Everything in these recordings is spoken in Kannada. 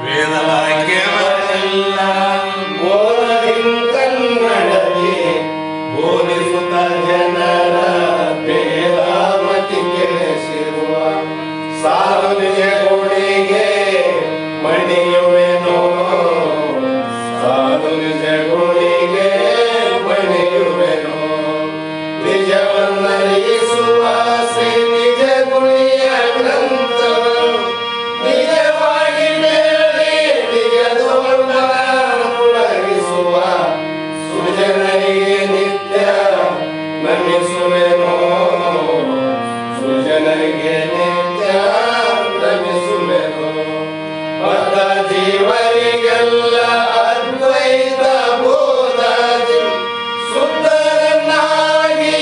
ವೇದವಾಕ್ಯವನ್ನೆಲ್ಲ ಓದದಿಂಕನ್ನಡದಿ ಬೋಧಿಸುತ್ತ ಜನರ ಭೇದಾಮತಿ ಕೆಳಿಸಿರುವ ಸಾಲು ನಿಜಗುಣಿಗೆ ಮಣಿಯುವೆನೋ, ಸಾಲು ನಿಜಗುಣಿಗೆ ಮಣಿಯುವೆನೋ. ನಿಜವನ್ನರಿಸುವ ಶ್ರೀ ನಿಜ ಗುಣಿಯ ಗ್ರಂಥವನ್ನು ನಿಜವಾಗಿ ಬೇಡಿ ನಿಜದೊಂದ ಪುಳಗಿಸುವ ಸುಜನರಿಗೆ ನಿತ್ಯ ನಮಿಸುವೆನೋ, ಸುಜನರಿಗೆ ನಿತ್ಯ ನಮಿಸುವೆನೋ. ಬದ್ಧ ಜೀವರಿಗೆಲ್ಲ ಅದ್ವೈತ ಬೋಧಾದಿ ಸುಂದರನಾಗಿ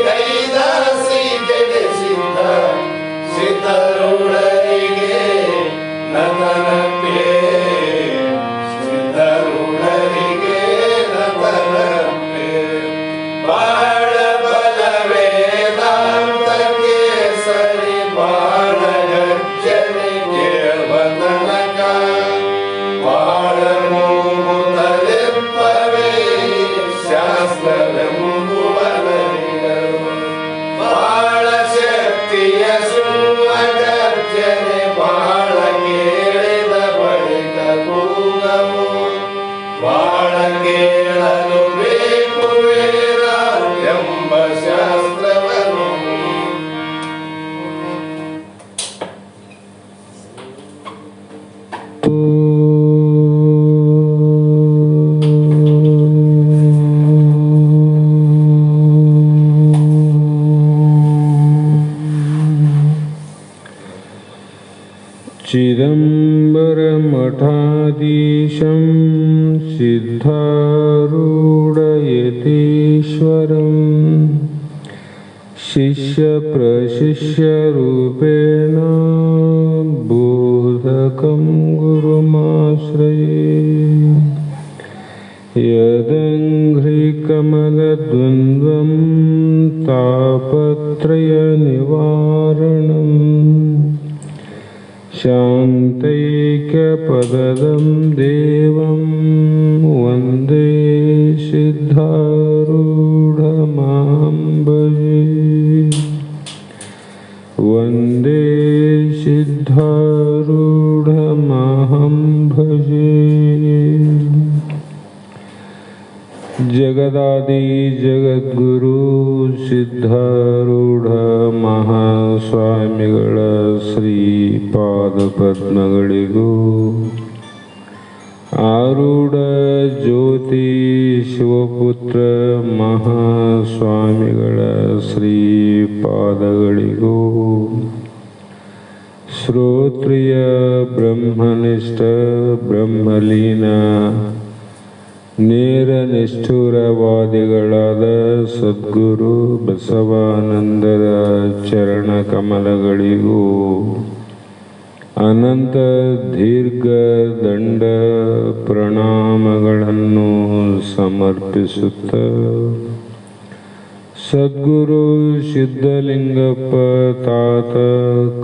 ಕೈದಾಸಿ ಜಡಿಸಿದ್ದ ಸಿದ್ಧರೂಢರಿಗೆ ನತನಪ್ಪೆ, ಸಿದ್ಧರೂಢರಿಗೆ ನತನಪ್ಪೆ. ಬಾಳ ಬಲ ವೇದಾಂತಕ್ಕೆ ಸರಿ ಬಾಳ ಗರ್ಜನೆಗೆ ಬಂಧನಕ ಬಾಳ ಮೂಗುತ್ತಲೆಪ್ಪವೇ ಶಾಸ್ತ್ರವೆಂಬುವನರಿಗಳು. ಬಾಳ ಶಕ್ತಿಯ ಸಿಂಹಗರ್ಜನೆ ಬಾಳ ಕೇಳಿದ ಬಳಿಕ ಕೂಗವು ಬಾಳ ಕೇಳಲು ಬೇಕು ವೇದ ಎಂಬ ಶಾಸ್ತ್ರವನ್ನು. चिदंबरमठाधीशं सिद्धारूढयतीश्वरं शिष्यप्रशिष्यरूपेण बोधकं गुरुमाश्रये. यदङ्घ्रिकमलद्वन्द्वं तापत्रयनिवारणं शान्तैक्यपदं देवं वन्दे सिद्धारूढमहं भजे, वन्दे सिद्धारूढमहं भजे. जगदादि जगद्गुरु ಸಿದ್ಧಾರೂಢ ಮಹಾಸ್ವಾಮಿಗಳ ಶ್ರೀಪಾದಪದ್ಮಗಳಿಗೂ ಆರೂಢ ಜ್ಯೋತಿ ಶಿವಪುತ್ರ ಮಹಾಸ್ವಾಮಿಗಳ ಶ್ರೀಪಾದಗಳಿಗೂ ಶ್ರೋತ್ರಿಯ ಬ್ರಹ್ಮನಿಷ್ಠ ಬ್ರಹ್ಮಲೀನ ನೇರ ನಿಷ್ಠುರವಾದಿಗಳಾದ ಸದ್ಗುರು ಬಸವಾನಂದರ ಚರಣ ಕಮಲಗಳಿಗೂ ಅನಂತ ದೀರ್ಘ ದಂಡ ಪ್ರಣಾಮಗಳನ್ನು ಸಮರ್ಪಿಸುತ್ತ ಸದ್ಗುರು ಸಿದ್ಧಲಿಂಗಪ್ಪ ತಾತ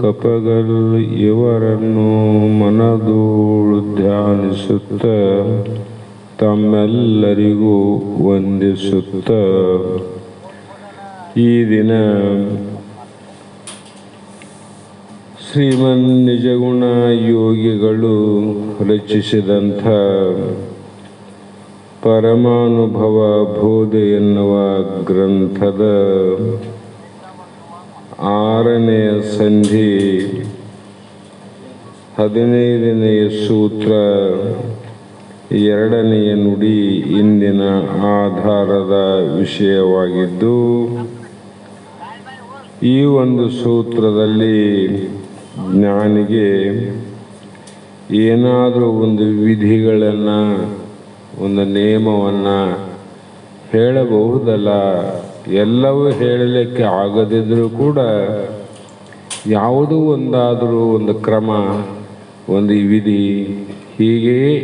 ಕಪಗಲ್ ಇವರನ್ನು ಮನದೂಳು ಧ್ಯಾನಿಸುತ್ತ ತಮ್ಮೆಲ್ಲರಿಗೂ ವಂದಿಸುತ್ತ ಈ ದಿನ ಶ್ರೀಮನ್ ನಿಜಗುಣ ಯೋಗಿಗಳು ರಚಿಸಿದಂಥ ಪರಮಾನುಭವ ಬೋಧೆ ಎನ್ನುವ ಗ್ರಂಥದ 6ನೇ ಸಂಧಿ 15ನೇ ಸೂತ್ರ 2ನೆಯ ನುಡಿ ಇಂದಿನ ಆಧಾರದ ವಿಷಯವಾಗಿದ್ದು, ಈ ಒಂದು ಸೂತ್ರದಲ್ಲಿ ಜ್ಞಾನಿಗೆ ಏನಾದರೂ ಒಂದು ವಿಧಿಗಳನ್ನು ಒಂದು ನಿಯಮವನ್ನು ಹೇಳಬಹುದಲ್ಲ. ಎಲ್ಲವೂ ಹೇಳಲಿಕ್ಕೆ ಆಗದಿದ್ದರೂ ಕೂಡ ಯಾವುದೂ ಒಂದಾದರೂ ಒಂದು ಕ್ರಮ, ಒಂದು ವಿಧಿ ಹೀಗೆಯೇ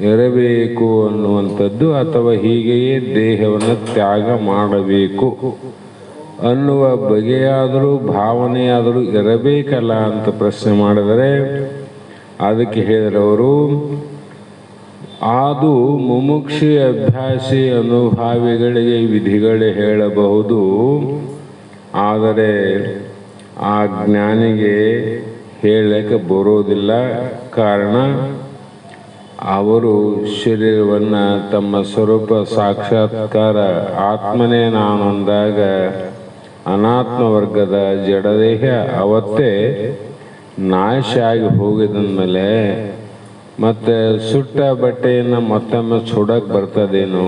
ಇರಬೇಕು ಅನ್ನುವಂಥದ್ದು, ಅಥವಾ ಹೀಗೆಯೇ ದೇಹವನ್ನು ತ್ಯಾಗ ಮಾಡಬೇಕು ಅನ್ನುವ ಬಗೆಯಾದರೂ ಭಾವನೆಯಾದರೂ ಇರಬೇಕಲ್ಲ ಅಂತ ಪ್ರಶ್ನೆ ಮಾಡಿದರೆ ಅದಕ್ಕೆ ಹೇಳಿದವರು, ಅದು ಮುಮುಕ್ಷಿ ಅಭ್ಯಾಸಿ ಅನುಭಾವಿಗಳಿಗೆ ವಿಧಿಗಳೇ ಹೇಳಬಹುದು, ಆದರೆ ಆ ಜ್ಞಾನಿಗೆ ಹೇಳಕ್ಕೆ ಬರೋದಿಲ್ಲ. ಕಾರಣ ಅವರು ಶರೀರವನ್ನು ತಮ್ಮ ಸ್ವರೂಪ ಸಾಕ್ಷಾತ್ಕಾರ ಆತ್ಮನೇ ನಾನೊಂದಾಗ ಅನಾತ್ಮ ವರ್ಗದ ಜಡದೇಹ ಅವತ್ತೇ ನಾಶ ಆಗಿ ಹೋಗಿದಂದಮೇಲೆ ಮತ್ತೆ ಸುಟ್ಟ ಬಟ್ಟೆಯನ್ನು ಮತ್ತೊಮ್ಮೆ ಸುಡಕ್ಕೆ ಬರ್ತದೇನು?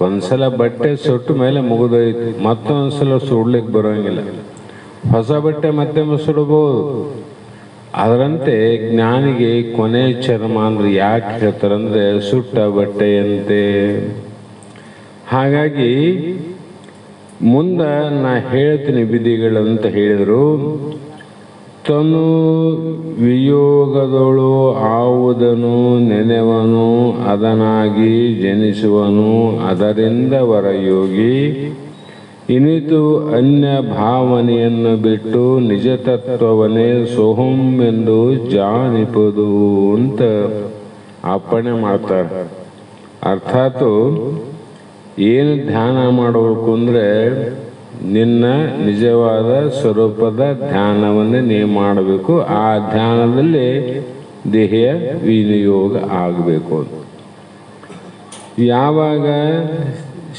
ಒಂದ್ಸಲ ಬಟ್ಟೆ ಸುಟ್ಟ ಮೇಲೆ ಮುಗಿದೋಯ್ತು, ಮತ್ತೊಂದ್ಸಲ ಸುಡ್ಲಿಕ್ಕೆ ಬರೋಂಗಿಲ್ಲ. ಹೊಸ ಬಟ್ಟೆ ಮತ್ತೊಮ್ಮೆ ಸುಡಬಹುದು. ಅದರಂತೆ ಜ್ಞಾನಿಗೆ ಕೊನೆ ಚರ್ಮ ಅಂದ್ರೆ ಯಾಕೆ ಹೇಳ್ತಾರಂದ್ರೆ ಸುಟ್ಟ ಬಟ್ಟೆಯಂತೆ. ಹಾಗಾಗಿ ಮುಂದೆ ನಾ ಹೇಳ್ತೀನಿ ವಿಧಿಗಳಂತ ಹೇಳಿದರು. ತನು ವಿಯೋಗದೊಳು ಆವುದನು ನೆನೆವನು ಅದನಾಗಿ ಜನಿಸುವನು, ಅದರಿಂದ ವರಯೋಗಿ ಇನಿತು ಅನ್ಯ ಭಾವನೆಯನ್ನು ಬಿಟ್ಟು ನಿಜ ತತ್ವವನ್ನೇ ಸೋಹಂ ಎಂದು ಜಾನಿಪುದು ಅಂತ ಅಪ್ಪಣೆ ಮಾಡ್ತಾರೆ. ಅರ್ಥಾತ್ ಏನು ಧ್ಯಾನ ಮಾಡಬೇಕು ಅಂದರೆ ನಿನ್ನ ನಿಜವಾದ ಸ್ವರೂಪದ ಧ್ಯಾನವನ್ನೇ ನೀವು ಮಾಡಬೇಕು. ಆ ಧ್ಯಾನದಲ್ಲಿ ದೇಹ ವಿನಿಯೋಗ ಆಗಬೇಕು. ಯಾವಾಗ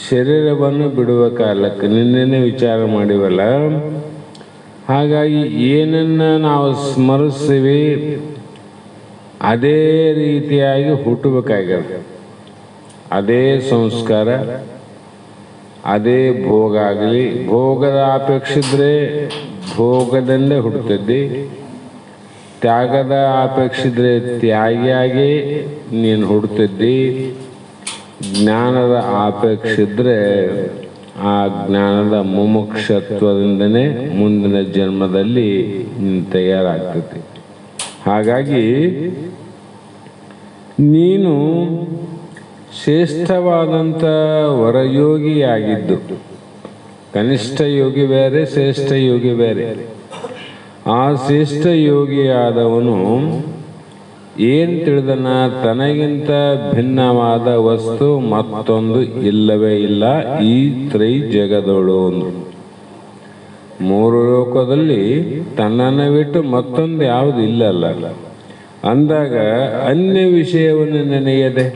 ಶರೀರವನ್ನು ಬಿಡುವ ಕಾಲಕ್ಕೆ ನಿನ್ನೆನೇ ವಿಚಾರ ಮಾಡಿವಲ್ಲ, ಹಾಗಾಗಿ ಏನನ್ನ ನಾವು ಸ್ಮರಿಸ್ತೀವಿ ಅದೇ ರೀತಿಯಾಗಿ ಹುಟ್ಟಬೇಕಾಗ್ಯದ. ಅದೇ ಸಂಸ್ಕಾರ, ಅದೇ ಭೋಗ ಆಗಲಿ. ಭೋಗದ ಅಪೇಕ್ಷಿದ್ರೆ ಭೋಗದಲ್ಲೇ ಹುಟ್ಟುತ್ತಿದ್ದಿ, ತ್ಯಾಗದ ಅಪೇಕ್ಷಿದ್ರೆ ತ್ಯಾಗಿಯಾಗಿ ನೀನು ಹುಟ್ಟುತ್ತಿದ್ದಿ, ಜ್ಞಾನದ ಅಪೇಕ್ಷಿದ್ರೆ ಆ ಜ್ಞಾನದ ಮುಮುಕ್ಷತ್ವದಿಂದನೇ ಮುಂದಿನ ಜನ್ಮದಲ್ಲಿ ನೀನು ತಯಾರಾಗ್ತೈತಿ. ಹಾಗಾಗಿ ನೀನು ಶ್ರೇಷ್ಠವಾದಂಥ ವರಯೋಗಿಯಾಗಿದ್ದು, ಕನಿಷ್ಠ ಯೋಗಿ ಬೇರೆ, ಶ್ರೇಷ್ಠ ಯೋಗಿ ಬೇರೆ. ಆ ಶ್ರೇಷ್ಠ ಯೋಗಿಯಾದವನು ಏನು ತಿಳಿದನ, ತನಗಿಂತ ಭಿನ್ನವಾದ ವಸ್ತು ಮತ್ತೊಂದು ಇಲ್ಲವೇ ಇಲ್ಲ ಈ ತ್ರೈ ಜಗದೊಳು. ಮೂರು ಲೋಕದಲ್ಲಿ ತನ್ನನ್ನು ಬಿಟ್ಟು ಮತ್ತೊಂದು ಯಾವುದು ಇಲ್ಲಲ್ಲ ಅಂದಾಗ ಅನ್ಯ ವಿಷಯವನ್ನು ನೆನೆಯದೆ.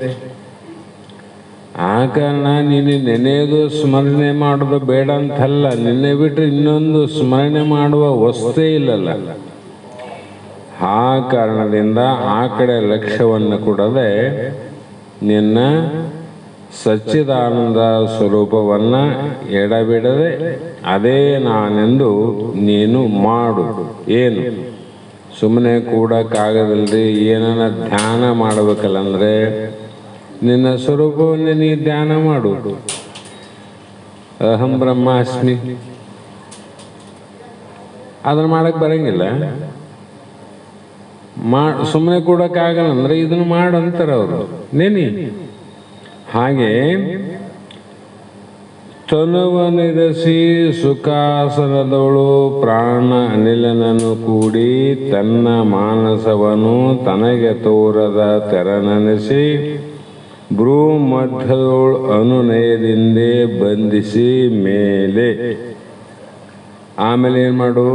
ಆ ಕಾರಣ ನೀನು ನೆನೆಯೋದು ಸ್ಮರಣೆ ಮಾಡೋದು ಬೇಡ ಅಂತಲ್ಲ, ನಿನ್ನೆ ಬಿಟ್ಟರೆ ಇನ್ನೊಂದು ಸ್ಮರಣೆ ಮಾಡುವ ವಸ್ತೇ ಇಲ್ಲಲ್ಲ. ಆ ಕಾರಣದಿಂದ ಆ ಕಡೆ ಲಕ್ಷ್ಯವನ್ನು ಕೊಡದೆ ನಿನ್ನ ಸಚ್ಚಿದಾನಂದ ಸ್ವರೂಪವನ್ನು ಎಡಬಿಡದೆ ಅದೇ ನಾನೆಂದು ನೀನು ಮಾಡು. ಏನು ಸುಮ್ಮನೆ ಕೂಡಕ್ಕಾಗದಲ್ರಿ, ಏನನ್ನ ಧ್ಯಾನ ಮಾಡಬೇಕಲ್ಲಂದ್ರೆ ನಿನ್ನ ಸ್ವರೂಪವನ್ನೇ ನೀ ಧ್ಯಾನ ಮಾಡು. ಅಹಂ ಬ್ರಹ್ಮಾಸ್ಮಿ ಅದನ್ನು ಮಾಡಕ್ಕೆ ಬರಂಗಿಲ್ಲ. ಸುಮ್ಮನೆ ಕೂಡಕ್ಕಾಗಲ್ಲ ಅಂದ್ರೆ ಇದನ್ನು ಮಾಡು ಅಂತಾರೆ ಅವರು. ನೆನಿ ಹಾಗೆ ತನುವನಿರಸಿ ಸುಖಾಸನದವಳು ಪ್ರಾಣ ಅನಿಲನನ್ನು ಕೂಡಿ ತನ್ನ ಮಾನಸವನ್ನು ತನಗೆ ತೋರದ ತೆರನನಿಸಿ ಭ್ರೂ ಮಧ್ಯದೋಳು ಅನುನಯದಿಂದೇ ಬಂಧಿಸಿ ಮೇಲೆ ಆಮೇಲೆ ಏನು ಮಾಡು,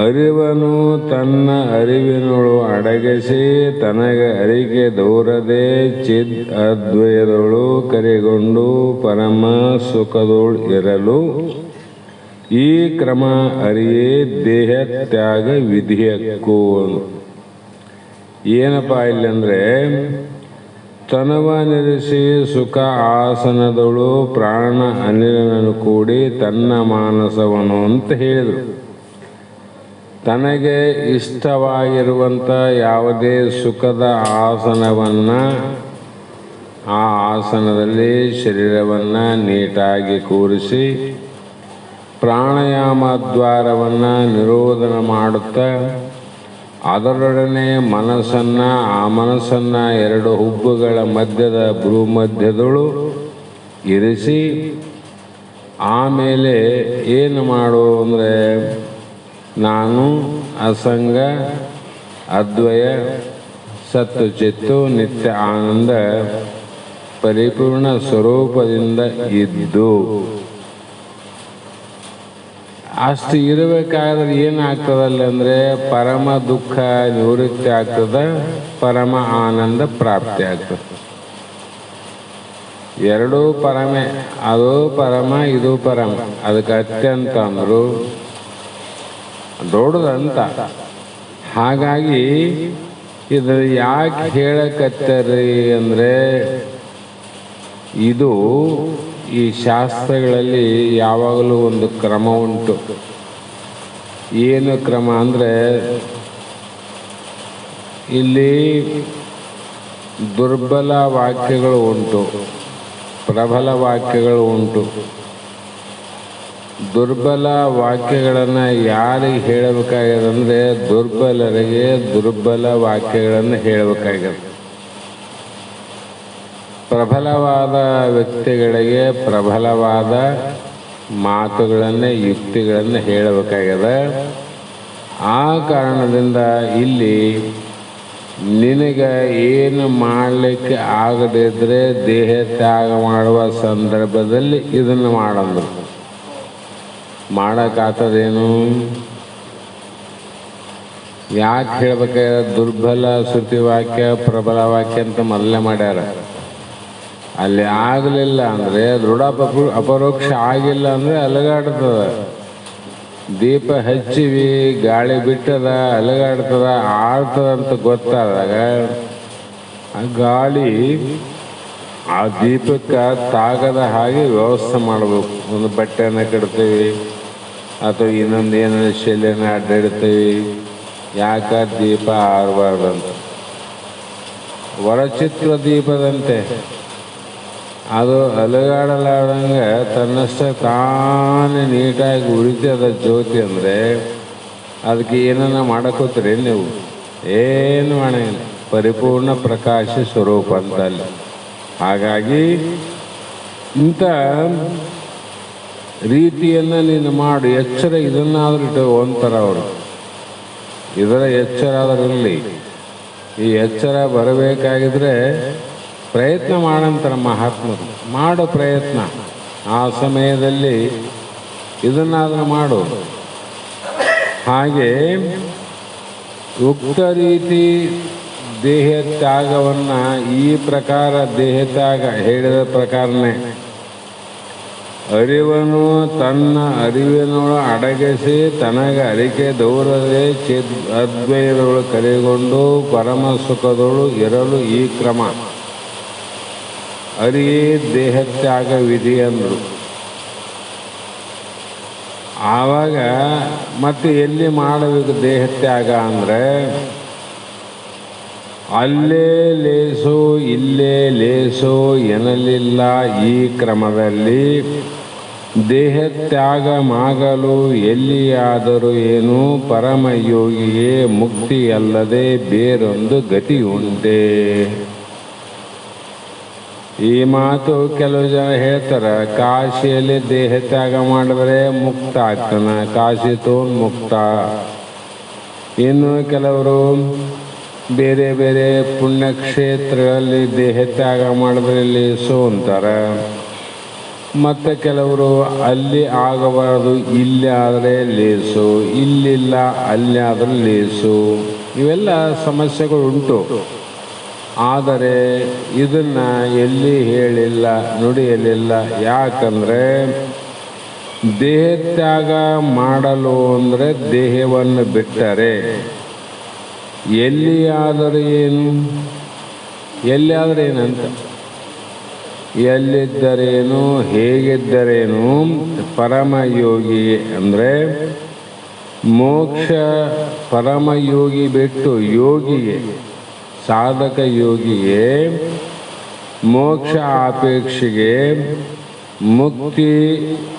ಅರಿವನು ತನ್ನ ಅರಿವಿನೊಳು ಅಡಗಿಸಿ ತನಗೆ ಅರಿಕೆ ದೂರದೆ ಚಿದ್ ಅದ್ವಯದೊಳು ಕರೆಗೊಂಡು ಪರಮ ಸುಖದೋಳು ಇರಲು ಈ ಕ್ರಮ ಅರಿಯೇ ದೇಹ ತ್ಯಾಗ ವಿಧಿಯಕ್ಕೂ. ಏನಪ್ಪ ಇಲ್ಲಂದ್ರೆ ತನವ ನಿರಿಸಿ ಸುಖ ಆಸನದೊಳು ಪ್ರಾಣ ಅನಿಲನನ್ನು ಕೂಡಿ ತನ್ನ ಮಾನಸವನು ಅಂತ ಹೇಳಿದರು. ತನಗೆ ಇಷ್ಟವಾಗಿರುವಂಥ ಯಾವುದೇ ಸುಖದ ಆಸನವನ್ನು ಆ ಆಸನದಲ್ಲಿ ಶರೀರವನ್ನು ನೀಟಾಗಿ ಕೂರಿಸಿ ಪ್ರಾಣಾಯಾಮ ದ್ವಾರವನ್ನು ನಿರೋಧನ ಮಾಡುತ್ತಾ ಅದರೊಡನೆ ಮನಸ್ಸನ್ನು, ಆ ಮನಸ್ಸನ್ನು ಎರಡು ಹುಬ್ಬುಗಳ ಮಧ್ಯದ ಭ್ರೂಮಧ್ಯದಳು ಇರಿಸಿ ಆಮೇಲೆ ಏನು ಮಾಡು ಅಂದರೆ ನಾನು ಅಸಂಗ ಅದ್ವಯ ಸತ್ತು ಚಿತ್ತು ನಿತ್ಯ ಆನಂದ ಪರಿಪೂರ್ಣ ಸ್ವರೂಪದಿಂದ ಇದ್ದು ಅಷ್ಟು ಇರಬೇಕಾದ್ರೆ ಏನಾಗ್ತದಲ್ಲ ಅಂದರೆ ಪರಮ ದುಃಖ ನಿವೃತ್ತಿ ಆಗ್ತದೆ, ಪರಮ ಆನಂದ ಪ್ರಾಪ್ತಿ ಆಗ್ತದೆ. ಎರಡೂ ಪರಮೆ, ಅದು ಪರಮ ಇದು ಪರಮ. ಅದಕ್ಕೆ ಅತ್ಯಂತ ಅಂದರು ದೊಡ್ಡದಂತ. ಹಾಗಾಗಿ ಇದು ಯಾಕೆ ಹೇಳಕತ್ತರಿ ಅಂದರೆ ಇದು ಈ ಶಾಸ್ತ್ರಗಳಲ್ಲಿ ಯಾವಾಗಲೂ ಒಂದು ಕ್ರಮ ಉಂಟು. ಏನು ಕ್ರಮ ಅಂದರೆ ಇಲ್ಲಿ ದುರ್ಬಲ ವಾಕ್ಯಗಳು ಉಂಟು, ಪ್ರಬಲ ವಾಕ್ಯಗಳು ಉಂಟು. ದುರ್ಬಲ ವಾಕ್ಯಗಳನ್ನು ಯಾರಿಗೆ ಹೇಳಬೇಕಾಗ್ಯದ ಅಂದರೆ ದುರ್ಬಲರಿಗೆ ದುರ್ಬಲ ವಾಕ್ಯಗಳನ್ನು ಹೇಳಬೇಕಾಗ್ಯದ. ಪ್ರಬಲವಾದ ವ್ಯಕ್ತಿಗಳಿಗೆ ಪ್ರಬಲವಾದ ಮಾತುಗಳನ್ನು ಯುಕ್ತಿಗಳನ್ನು ಹೇಳಬೇಕಾಗ್ಯದ. ಆ ಕಾರಣದಿಂದ ಇಲ್ಲಿ ನಿನಗೆ ಏನು ಮಾಡಲಿಕ್ಕೆ ಆಗದಿದ್ದರೆ ದೇಹ ತ್ಯಾಗ ಮಾಡುವ ಸಂದರ್ಭದಲ್ಲಿ ಇದನ್ನು ಮಾಡಂದ್ರು. ಮಾಡೋಕ್ಕಾಗ್ತದೇನು? ಯಾಕೆ ಹೇಳ್ಬೇಕಾದ್ರೆ ದುರ್ಬಲ ಶ್ರುತಿ ವಾಕ್ಯ ಪ್ರಬಲ ವಾಕ್ಯ ಅಂತ ಮೊದಲೇ ಮಾಡ್ಯಾರ. ಅಲ್ಲಿ ಆಗಲಿಲ್ಲ ಅಂದರೆ ದೃಢ ಅಪರೋಕ್ಷ ಆಗಿಲ್ಲ ಅಂದರೆ ಅಲಗಾಡ್ತದ. ದೀಪ ಹಚ್ಚಿವಿ, ಗಾಳಿ ಬಿಟ್ಟದ, ಅಲಗಾಡ್ತದ, ಆಡ್ತದಂತ ಗೊತ್ತಾದಾಗ ಆ ಗಾಳಿ ಆ ದೀಪಕ್ಕೆ ತಾಗದ ಹಾಗೆ ವ್ಯವಸ್ಥೆ ಮಾಡಬೇಕು. ಒಂದು ಬಟ್ಟೆಯನ್ನು ಕಟ್ತೀವಿ ಅಥವಾ ಇನ್ನೊಂದು ಏನಾದ್ರು ಶೈಲಿಯನ್ನು ಅಡ್ಡಾಡ್ತೀವಿ. ಯಾಕೆ ದೀಪ ಆರಬಾರ್ದಂತ. ವರಚಿತ್ರ ದೀಪದಂತೆ ಅದು ಅಲುಗಾಡಲಾರ್ದಂಗೆ ತನ್ನಷ್ಟ ತಾನೇ ನೀಟಾಗಿ ಉರಿತದ ಜ್ಯೋತಿ. ಅಂದರೆ ಅದಕ್ಕೆ ಏನನ್ನ ಮಾಡಕೋತೀರಿ ನೀವು? ಏನು ಮಾಡಂಗಿಲ್ಲ. ಪರಿಪೂರ್ಣ ಪ್ರಕಾಶ ಸ್ವರೂಪ ಅಂತ ಅಲ್ಲಿ. ಹಾಗಾಗಿ ಇಂಥ ರೀತಿಯನ್ನು ನೀನು ಮಾಡು. ಎಚ್ಚರ ಇದನ್ನಾದರೂ ಇಟ್ಟು ಒಂಥರ ಅವರು ಇದರ ಎಚ್ಚರ ಆದರಲ್ಲಿ ಈ ಎಚ್ಚರ ಬರಬೇಕಾಗಿದ್ರೆ ಪ್ರಯತ್ನ ಮಾಡಂತಾರೆ ಮಹಾತ್ಮರು. ಮಾಡೋ ಪ್ರಯತ್ನ ಆ ಸಮಯದಲ್ಲಿ ಇದನ್ನಾದರೂ ಮಾಡು. ಹಾಗೆ ಉಕ್ತ ರೀತಿ ದೇಹ ತ್ಯಾಗವನ್ನು ಈ ಪ್ರಕಾರ ದೇಹ ತ್ಯಾಗ ಹೇಳಿದ ಪ್ರಕಾರನೇ ಅರಿವನು ತನ್ನ ಅರಿವಿನೊಳು ಅಡಗಿಸಿ ತನಗೆ ಅರಿಕೆ ದೌರದೆ ಅದ್ವೈತಗಳು ಕರೆಗೊಂಡು ಪರಮ ಸುಖದೊಳು ಇರಲು ಈ ಕ್ರಮ ಅರಿಯೇ ದೇಹ ತ್ಯಾಗ ವಿಧಿ ಅಂದರು. ಆವಾಗ ಮತ್ತೆ ಎಲ್ಲಿ ಮಾಡಬೇಕು ದೇಹ ತ್ಯಾಗ ಅಂದರೆ ಅಲ್ಲೇ ಲೇಸು ಇಲ್ಲೇ ಲೇಸು ಎನ್ನಲಿಲ್ಲ. ಈ ಕ್ರಮದಲ್ಲಿ ದೇಹ ತ್ಯಾಗ ಮಾಡಲು ಎಲ್ಲಿಯಾದರೂ ಏನು ಪರಮಯೋಗಿಗೆ ಮುಕ್ತಿಯಲ್ಲದೆ ಬೇರೊಂದು ಗತಿ ಉಂಟೆ. ಈ ಮಾತು ಕೆಲವು ಜನ ಹೇಳ್ತಾರೆ, ಕಾಶಿಯಲ್ಲಿ ದೇಹ ತ್ಯಾಗ ಮಾಡಿದ್ರೆ ಮುಕ್ತ ಆಗ್ತಾನೆ, ಕಾಶಿ ತೋನ್ ಮುಕ್ತ. ಇನ್ನು ಕೆಲವರು ಬೇರೆ ಬೇರೆ ಪುಣ್ಯಕ್ಷೇತ್ರಗಳಲ್ಲಿ ದೇಹ ತ್ಯಾಗ ಮಾಡಿದ್ರೆ ಲೇಸು ಅಂತಾರೆ. ಮತ್ತು ಕೆಲವರು ಅಲ್ಲಿ ಆಗಬಾರದು, ಇಲ್ಲಿ ಆದರೆ ಲೇಸು, ಇಲ್ಲಿಲ್ಲ ಅಲ್ಲಿ ಆದರೆ ಲೇಸು. ಇವೆಲ್ಲ ಸಮಸ್ಯೆಗಳುಂಟು. ಆದರೆ ಇದನ್ನು ಎಲ್ಲಿ ಹೇಳಿಲ್ಲ, ನುಡಿಯಲಿಲ್ಲ. ಯಾಕಂದರೆ ದೇಹ ತ್ಯಾಗ ಮಾಡಲು ಅಂದರೆ ದೇಹವನ್ನು ಬಿಟ್ಟರೆ ಎಲ್ಲಿಯಾದರೂ ಏನು, ಎಲ್ಲಿಯಾದರೂ ಏನಂತ, ಎಲ್ಲಿದ್ದರೇನು ಹೇಗಿದ್ದರೇನು ಪರಮಯೋಗಿ ಅಂದರೆ ಮೋಕ್ಷ. ಪರಮಯೋಗಿ ಬಿಟ್ಟು ಯೋಗಿಗೆ, ಸಾಧಕ ಯೋಗಿಗೆ ಮೋಕ್ಷ ಅಪೇಕ್ಷೆಗೆ ಮುಕ್ತಿ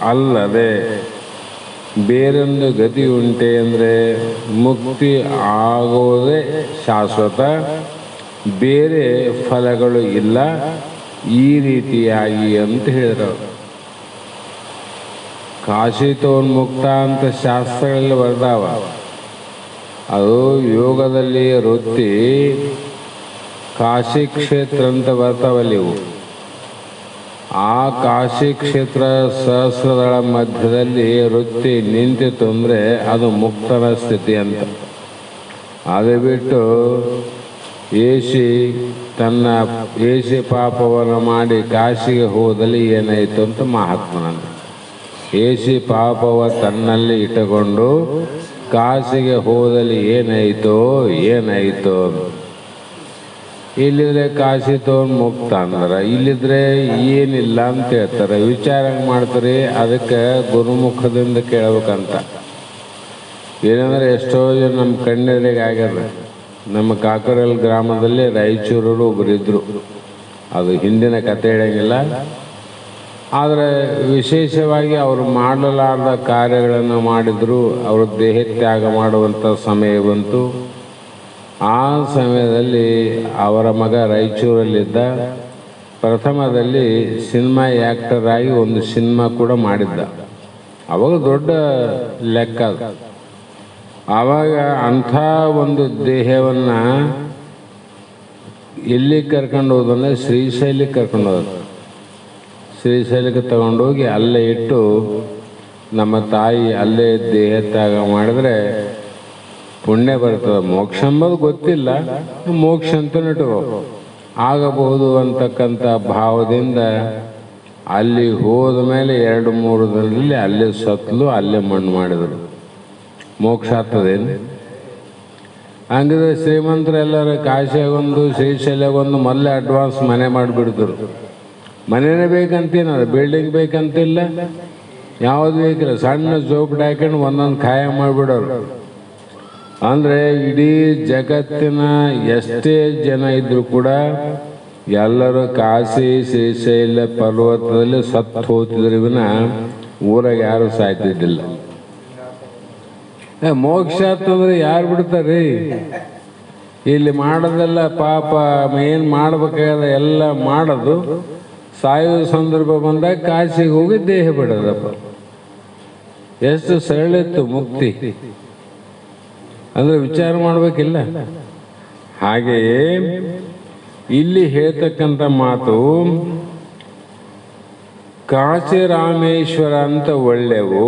ಅಲ್ಲದೆ ಬೇರೊಂದು ಗತಿ ಉಂಟೆ ಅಂದರೆ ಮುಕ್ತಿ ಆಗೋದೇ ಶಾಶ್ವತ, ಬೇರೆ ಫಲಗಳು ಇಲ್ಲ. ಈ ರೀತಿಯಾಗಿ ಅಂತ ಹೇಳಿದ್ರು. ಕಾಶಿತೋನ್ಮುಕ್ತ ಅಂತ ಶಾಸ್ತ್ರಗಳಲ್ಲಿ ಬರ್ದಾವ. ಅದು ಯೋಗದಲ್ಲಿ ವೃತ್ತಿ ಕಾಶಿ ಕ್ಷೇತ್ರ ಅಂತ ಬರ್ತಾವಲ್ಲಿ ಇವು. ಆ ಕಾಶಿ ಕ್ಷೇತ್ರ ಸಹಸ್ರದಳ ಮಧ್ಯದಲ್ಲಿ ವೃತ್ತಿ ನಿಂತಿತು ಅಂದರೆ ಅದು ಮುಕ್ತನ ಸ್ಥಿತಿ ಅಂತ. ಅದು ಬಿಟ್ಟು ಏಷಿ ಪಾಪವನ್ನು ಮಾಡಿ ಕಾಶಿಗೆ ಹೋದಲ್ಲಿ ಏನಾಯಿತು ಅಂತ ಮಹಾತ್ಮನಂತ. ಏಷಿ ಪಾಪವ ತನ್ನಲ್ಲಿ ಇಟ್ಟುಕೊಂಡು ಕಾಶಿಗೆ ಹೋದಲ್ಲಿ ಏನಾಯಿತೋ ಇಲ್ಲಿದ್ರೆ ಕಾಶಿ ತಗೊಂಡು ಮುಕ್ತ ಅಂದ್ರೆ, ಇಲ್ಲಿದ್ರೆ ಏನಿಲ್ಲ ಅಂತ ಹೇಳ್ತಾರೆ. ವಿಚಾರ ಮಾಡ್ತಾರೆ. ಅದಕ್ಕೆ ಗುರುಮುಖದಿಂದ ಕೇಳ್ಬೇಕಂತ. ಏನಂದ್ರೆ ಎಷ್ಟೋ ಜನ ನಮ್ಮ ಕಣ್ಣೆರೆಗೆ ಆಗ್ಯದ. ನಮ್ಮ ಕಾಕರಲ್ ಗ್ರಾಮದಲ್ಲಿ ರಾಯಚೂರರು ಒಬ್ಬರಿದ್ದರು. ಅದು ಹಿಂದಿನ ಕತೆ ಹೇಳಂಗಿಲ್ಲ. ಆದರೆ ವಿಶೇಷವಾಗಿ ಅವರು ಮಾಡಲಾರದ ಕಾರ್ಯಗಳನ್ನು ಮಾಡಿದ್ರು. ಅವರು ದೇಹತ್ಯಾಗ ಮಾಡುವಂಥ ಸಮಯ ಬಂತು. ಆ ಸಮಯದಲ್ಲಿ ಅವರ ಮಗ ರಾಯಚೂರಲ್ಲಿದ್ದ. ಪ್ರಥಮದಲ್ಲಿ ಸಿನಿಮಾ ಆ್ಯಕ್ಟರ್ ಆಗಿ ಒಂದು ಸಿನಿಮಾ ಕೂಡ ಮಾಡಿದ್ದ. ಅವಾಗ ದೊಡ್ಡ ಲೆಕ್ಕ. ಆವಾಗ ಅಂಥ ಒಂದು ದೇಹವನ್ನು ಎಲ್ಲಿ ಕರ್ಕೊಂಡು ಹೋದಂದರೆ ಶ್ರೀಶೈಲಕ್ಕೆ ಕರ್ಕೊಂಡು ಹೋದ. ಶ್ರೀಶೈಲಕ್ಕೆ ತಗೊಂಡೋಗಿ ಅಲ್ಲೇ ಇಟ್ಟು ನಮ್ಮ ತಾಯಿ ಅಲ್ಲೇ ದೇಹತ್ಯಾಗ ಮಾಡಿದ್ರೆ ಪುಣ್ಯ ಬರ್ತದೆ. ಮೋಕ್ಷ ಎಂಬುದು ಗೊತ್ತಿಲ್ಲ, ಮೋಕ್ಷ ಅಂತ ಇಟ್ಕೋ ಆಗಬಹುದು ಅಂತಕ್ಕಂಥ ಭಾವದಿಂದ ಅಲ್ಲಿ ಹೋದ ಮೇಲೆ 2-3 ದಿನದಲ್ಲಿ ಅಲ್ಲೇ ಸತ್ಲು, ಅಲ್ಲೇ ಮಣ್ಣು ಮಾಡಿದರು. ಮೋಕ್ಷ ಆಗ್ತದೇನು? ಹಂಗಿದ್ರೆ ಶ್ರೀಮಂತರೆಲ್ಲರೂ ಕಾಶಿಯಾಗೊಂದು ಶ್ರೀಶೈಲಗೊಂದು ಮೊದಲೇ ಅಡ್ವಾನ್ಸ್ ಮನೆ ಮಾಡಿಬಿಡ್ತಾರೆ. ಮನೆಯೇ ಬೇಕಂತೇನದು, ಬಿಲ್ಡಿಂಗ್ ಬೇಕಂತಿಲ್ಲ, ಯಾವುದು ಬೇಕಿಲ್ಲ. ಸಣ್ಣ ಜೋಪಡಿ ಹಾಕೊಂಡು ಒಂದೊಂದು ಖಾಯ ಮಾಡಿಬಿಡೋರು. ಅಂದರೆ ಇಡೀ ಜಗತ್ತಿನ ಎಷ್ಟೇ ಜನ ಇದ್ದರೂ ಕೂಡ ಎಲ್ಲರೂ ಕಾಶಿ ಶ್ರೀಶೈಲ ಪರ್ವತದಲ್ಲಿ ಸತ್ತು ಹೋಗ್ತಿದ್ರು ವಿನ ಊರಾಗ ಯಾರು ಸಾಯ್ತಿದ್ದಿಲ್ಲ. ಮೋಕ್ಷ ಅಂತಂದ್ರೆ ಯಾರು ಬಿಡ್ತಾರೆ? ಇಲ್ಲಿ ಮಾಡೋದೆಲ್ಲ ಪಾಪ ಏನು ಮಾಡ್ಬೇಕಾದ ಎಲ್ಲ ಮಾಡೋದು. ಸಾಯೋ ಸಂದರ್ಭ ಬಂದಾಗ ಕಾಶಿಗೆ ಹೋಗಿ ದೇಹ ಬಿಡೋದಪ್ಪ. ಎಷ್ಟು ಸರಳಿತ್ತು ಮುಕ್ತಿ ಅಂದರೆ ವಿಚಾರ ಮಾಡಬೇಕಿಲ್ಲ. ಹಾಗೆಯೇ ಇಲ್ಲಿ ಹೇಳ್ತಕ್ಕಂಥ ಮಾತು ಕಾಶಿ ರಾಮೇಶ್ವರ ಅಂತ ಒಳ್ಳೆವು.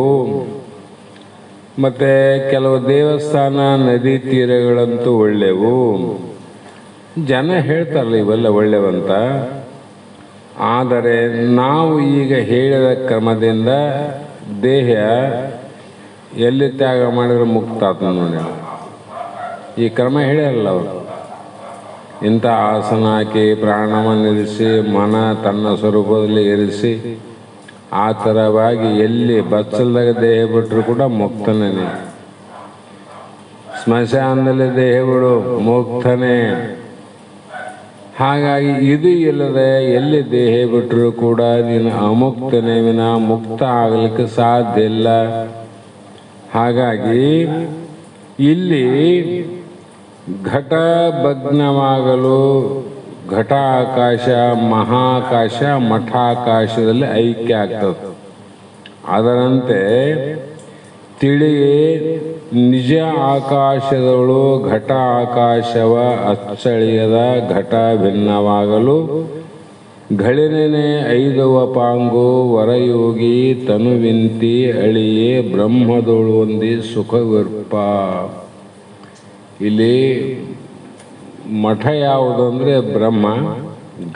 ಮತ್ತು ಕೆಲವು ದೇವಸ್ಥಾನ ನದಿ ತೀರಗಳಂತೂ ಒಳ್ಳೆವು. ಜನ ಹೇಳ್ತಾರಲ್ಲ ಇವೆಲ್ಲ ಒಳ್ಳೆವಂತ. ಆದರೆ ನಾವು ಈಗ ಹೇಳಿದ ಕ್ರಮದಿಂದ ದೇಹ ಎಲ್ಲಿ ತ್ಯಾಗ ಮಾಡಿದ್ರೆ ಮುಕ್ತ ಆತ ನೋಡಿ. ಈ ಕ್ರಮ ಹೇಳ್ಯಾರಲ್ಲ ಅವರು. ಇಂಥ ಆಸನ ಹಾಕಿ ಪ್ರಾಣವನ್ನು ನಿಲ್ಲಿಸಿ ಮನ ತನ್ನ ಸ್ವರೂಪದಲ್ಲಿ ಇರಿಸಿ ಆ ಥರವಾಗಿ ಎಲ್ಲಿ ಬಚ್ಚಲ್ದಾಗ ದೇಹ ಬಿಟ್ಟರು ಕೂಡ ಮುಕ್ತನೇ. ಸ್ಮಶಾನದಲ್ಲಿ ದೇಹ ಬಿಡು ಮುಕ್ತನೇ. ಹಾಗಾಗಿ ಇದು ಇಲ್ಲದೆ ಎಲ್ಲಿ ದೇಹ ಬಿಟ್ಟರು ಕೂಡ ನೀನು ಅಮುಕ್ತನೇ ವಿನ ಮುಕ್ತ ಆಗಲಿಕ್ಕೆ ಸಾಧ್ಯ ಇಲ್ಲ. ಹಾಗಾಗಿ ಇಲ್ಲಿ ಘಟ ಭಗ್ನವಾಗಲು ಘಟ ಆಕಾಶ ಮಹಾಕಾಶ ಮಠಾಕಾಶದಲ್ಲಿ ಐಕ್ಯ ಆಗ್ತದೆ. ಅದರಂತೆ ತಿಳಿ ನಿಜ ಆಕಾಶದಳು ಘಟ ಆಕಾಶವ ಅಚ್ಚಳಿಯದ ಘಟ ಭಿನ್ನವಾಗಲು ಘಳಿನೇ 5 ಪಾಂಗು ವರಯೋಗಿ ತನುವಿಂತಿ ಅಳಿಯೇ ಬ್ರಹ್ಮದೋಳು ಒಂದಿ ಸುಖವಿರ್ಪ. ಇಲ್ಲಿ ಮಠ ಯಾವುದಂದ್ರೆ ಬ್ರಹ್ಮ,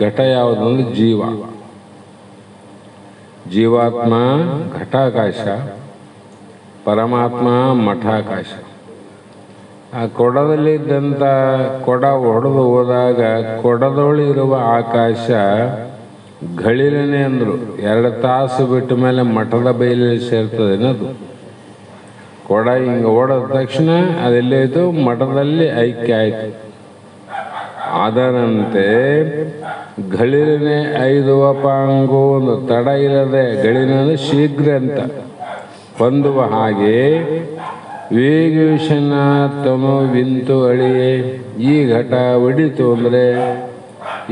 ಘಟ ಯಾವುದಂದ್ರೆ ಜೀವ. ಜೀವಾತ್ಮ ಘಟಾಕಾಶ, ಪರಮಾತ್ಮ ಮಠಾಕಾಶ. ಆ ಕೊಡದಲ್ಲಿದ್ದಂಥ ಕೊಡ ಹೊಡೆದು ಹೋದಾಗ ಕೊಡದೊಳಿರುವ ಆಕಾಶ ಘಳಿಲನೆ ಅಂದರು. 2 ತಾಸು ಬಿಟ್ಟ ಮೇಲೆ ಮಠದ ಬೈಲಲ್ಲಿ ಸೇರ್ತದೇನದು. ಕೊಡ ಹಿಂಗೆ ಓಡೋದ ತಕ್ಷಣ ಅದೆಲ್ಲೋಯ್ತು, ಮಠದಲ್ಲಿ ಐಕ್ಯ ಆಯಿತು. ಅದರಂತೆ ಘಳಿಲನೆ 5 ಪಾಂಗು ಒಂದು ತಡ ಇಲ್ಲದೆ ಗಳಿನ ಶೀಘ್ರ ಅಂತ ಹೊಂದುವ ಹಾಗೆ ವೇಗವಿಷನ ತನು ವಿಂತು ಅಳಿಯೇ. ಈ ಘಟ ಒಡಿತು ಅಂದರೆ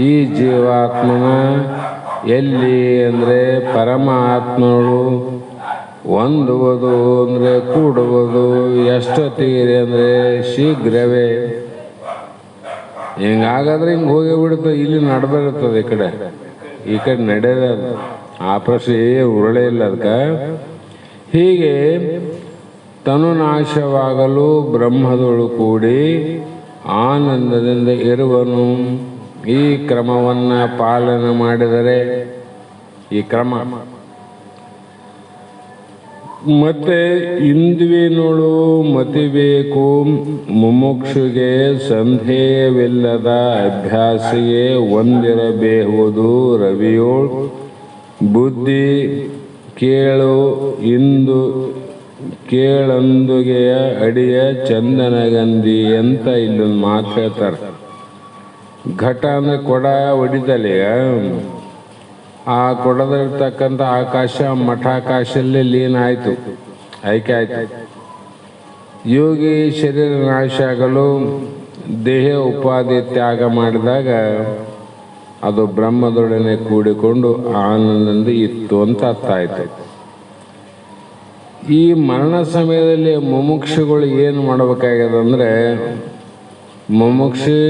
ಈ ಜೀವಾತ್ಮನ ಎಲ್ಲಿ ಅಂದರೆ ಪರಮಾತ್ಮಳು ಹೊಂದುವುದು ಅಂದರೆ ಕೂಡುವುದು, ಎಷ್ಟೊತ್ತಿಗೆ ಅಂದರೆ ಶೀಘ್ರವೇ. ಹಿಂಗಾಗಾದ್ರೆ ಹಿಂಗೆ ಹೋಗಿ ಬಿಡುತ್ತೆ, ಇಲ್ಲಿ ನಡೆದಿರ್ತದೆ ಈ ಕಡೆ ನಡೆಯೋದ ಆ ಪ್ರಶ್ನೆ ಉರುಳೇ ಇಲ್ಲ ಅದಕ್ಕೆ. ಹೀಗೆ ತನುನಾಶವಾಗಲು ಬ್ರಹ್ಮದೊಳು ಕೂಡಿ ಆನಂದದಿಂದ ಇರುವನು. ಈ ಕ್ರಮವನ್ನು ಪಾಲನೆ ಮಾಡಿದರೆ, ಈ ಕ್ರಮ ಮತ್ತೆ ಇಂದ್ರಿಯನೊಳು ಮತಿಬೇಕು. ಮುಮುಕ್ಷುಗೆ ಸಂದೇಹವಿಲ್ಲದ ಅಭ್ಯಾಸಿಗೆ ಒಂದಿರಬೇಹುದು ರವಿಯೋಳ್ ಬುದ್ಧಿ ಕೇಳು ಇಂದು ಕೇಳಂದುಗೆಯ ಅಡಿಯ ಚಂದನಗಂಧಿ ಅಂತ ಇಲ್ಲೊಂದು ಮಾತು ಹೇಳ್ತಾರೆ. ಘಟ ಅಂದರೆ ಕೊಡ ಹೊಡಿತಲ್ಲ, ಆ ಕೊಡದಲ್ಲಿರ್ತಕ್ಕಂಥ ಆಕಾಶ ಮಠಾಕಾಶಲ್ಲೇ ಲೀನ ಆಯಿತು, ಐಕ್ಯ ಆಯಿತು. ಯೋಗಿ ಶರೀರ ನಾಶ ಆಗಲು ದೇಹ ಉಪಾಧಿ ತ್ಯಾಗ ಮಾಡಿದಾಗ ಅದು ಬ್ರಹ್ಮದೊಡನೆ ಕೂಡಿಕೊಂಡು ಆನಂದದಿಂದ ಇತ್ತು ಅಂತ ಅರ್ಥ ಆಯಿತು. ಈ ಮರಣ ಸಮಯದಲ್ಲಿ ಮುಮುಕ್ಷುಗಳು ಏನು ಮಾಡಬೇಕಾಗ್ಯದಂದರೆ, ಮುಮುಕ್ಷಿ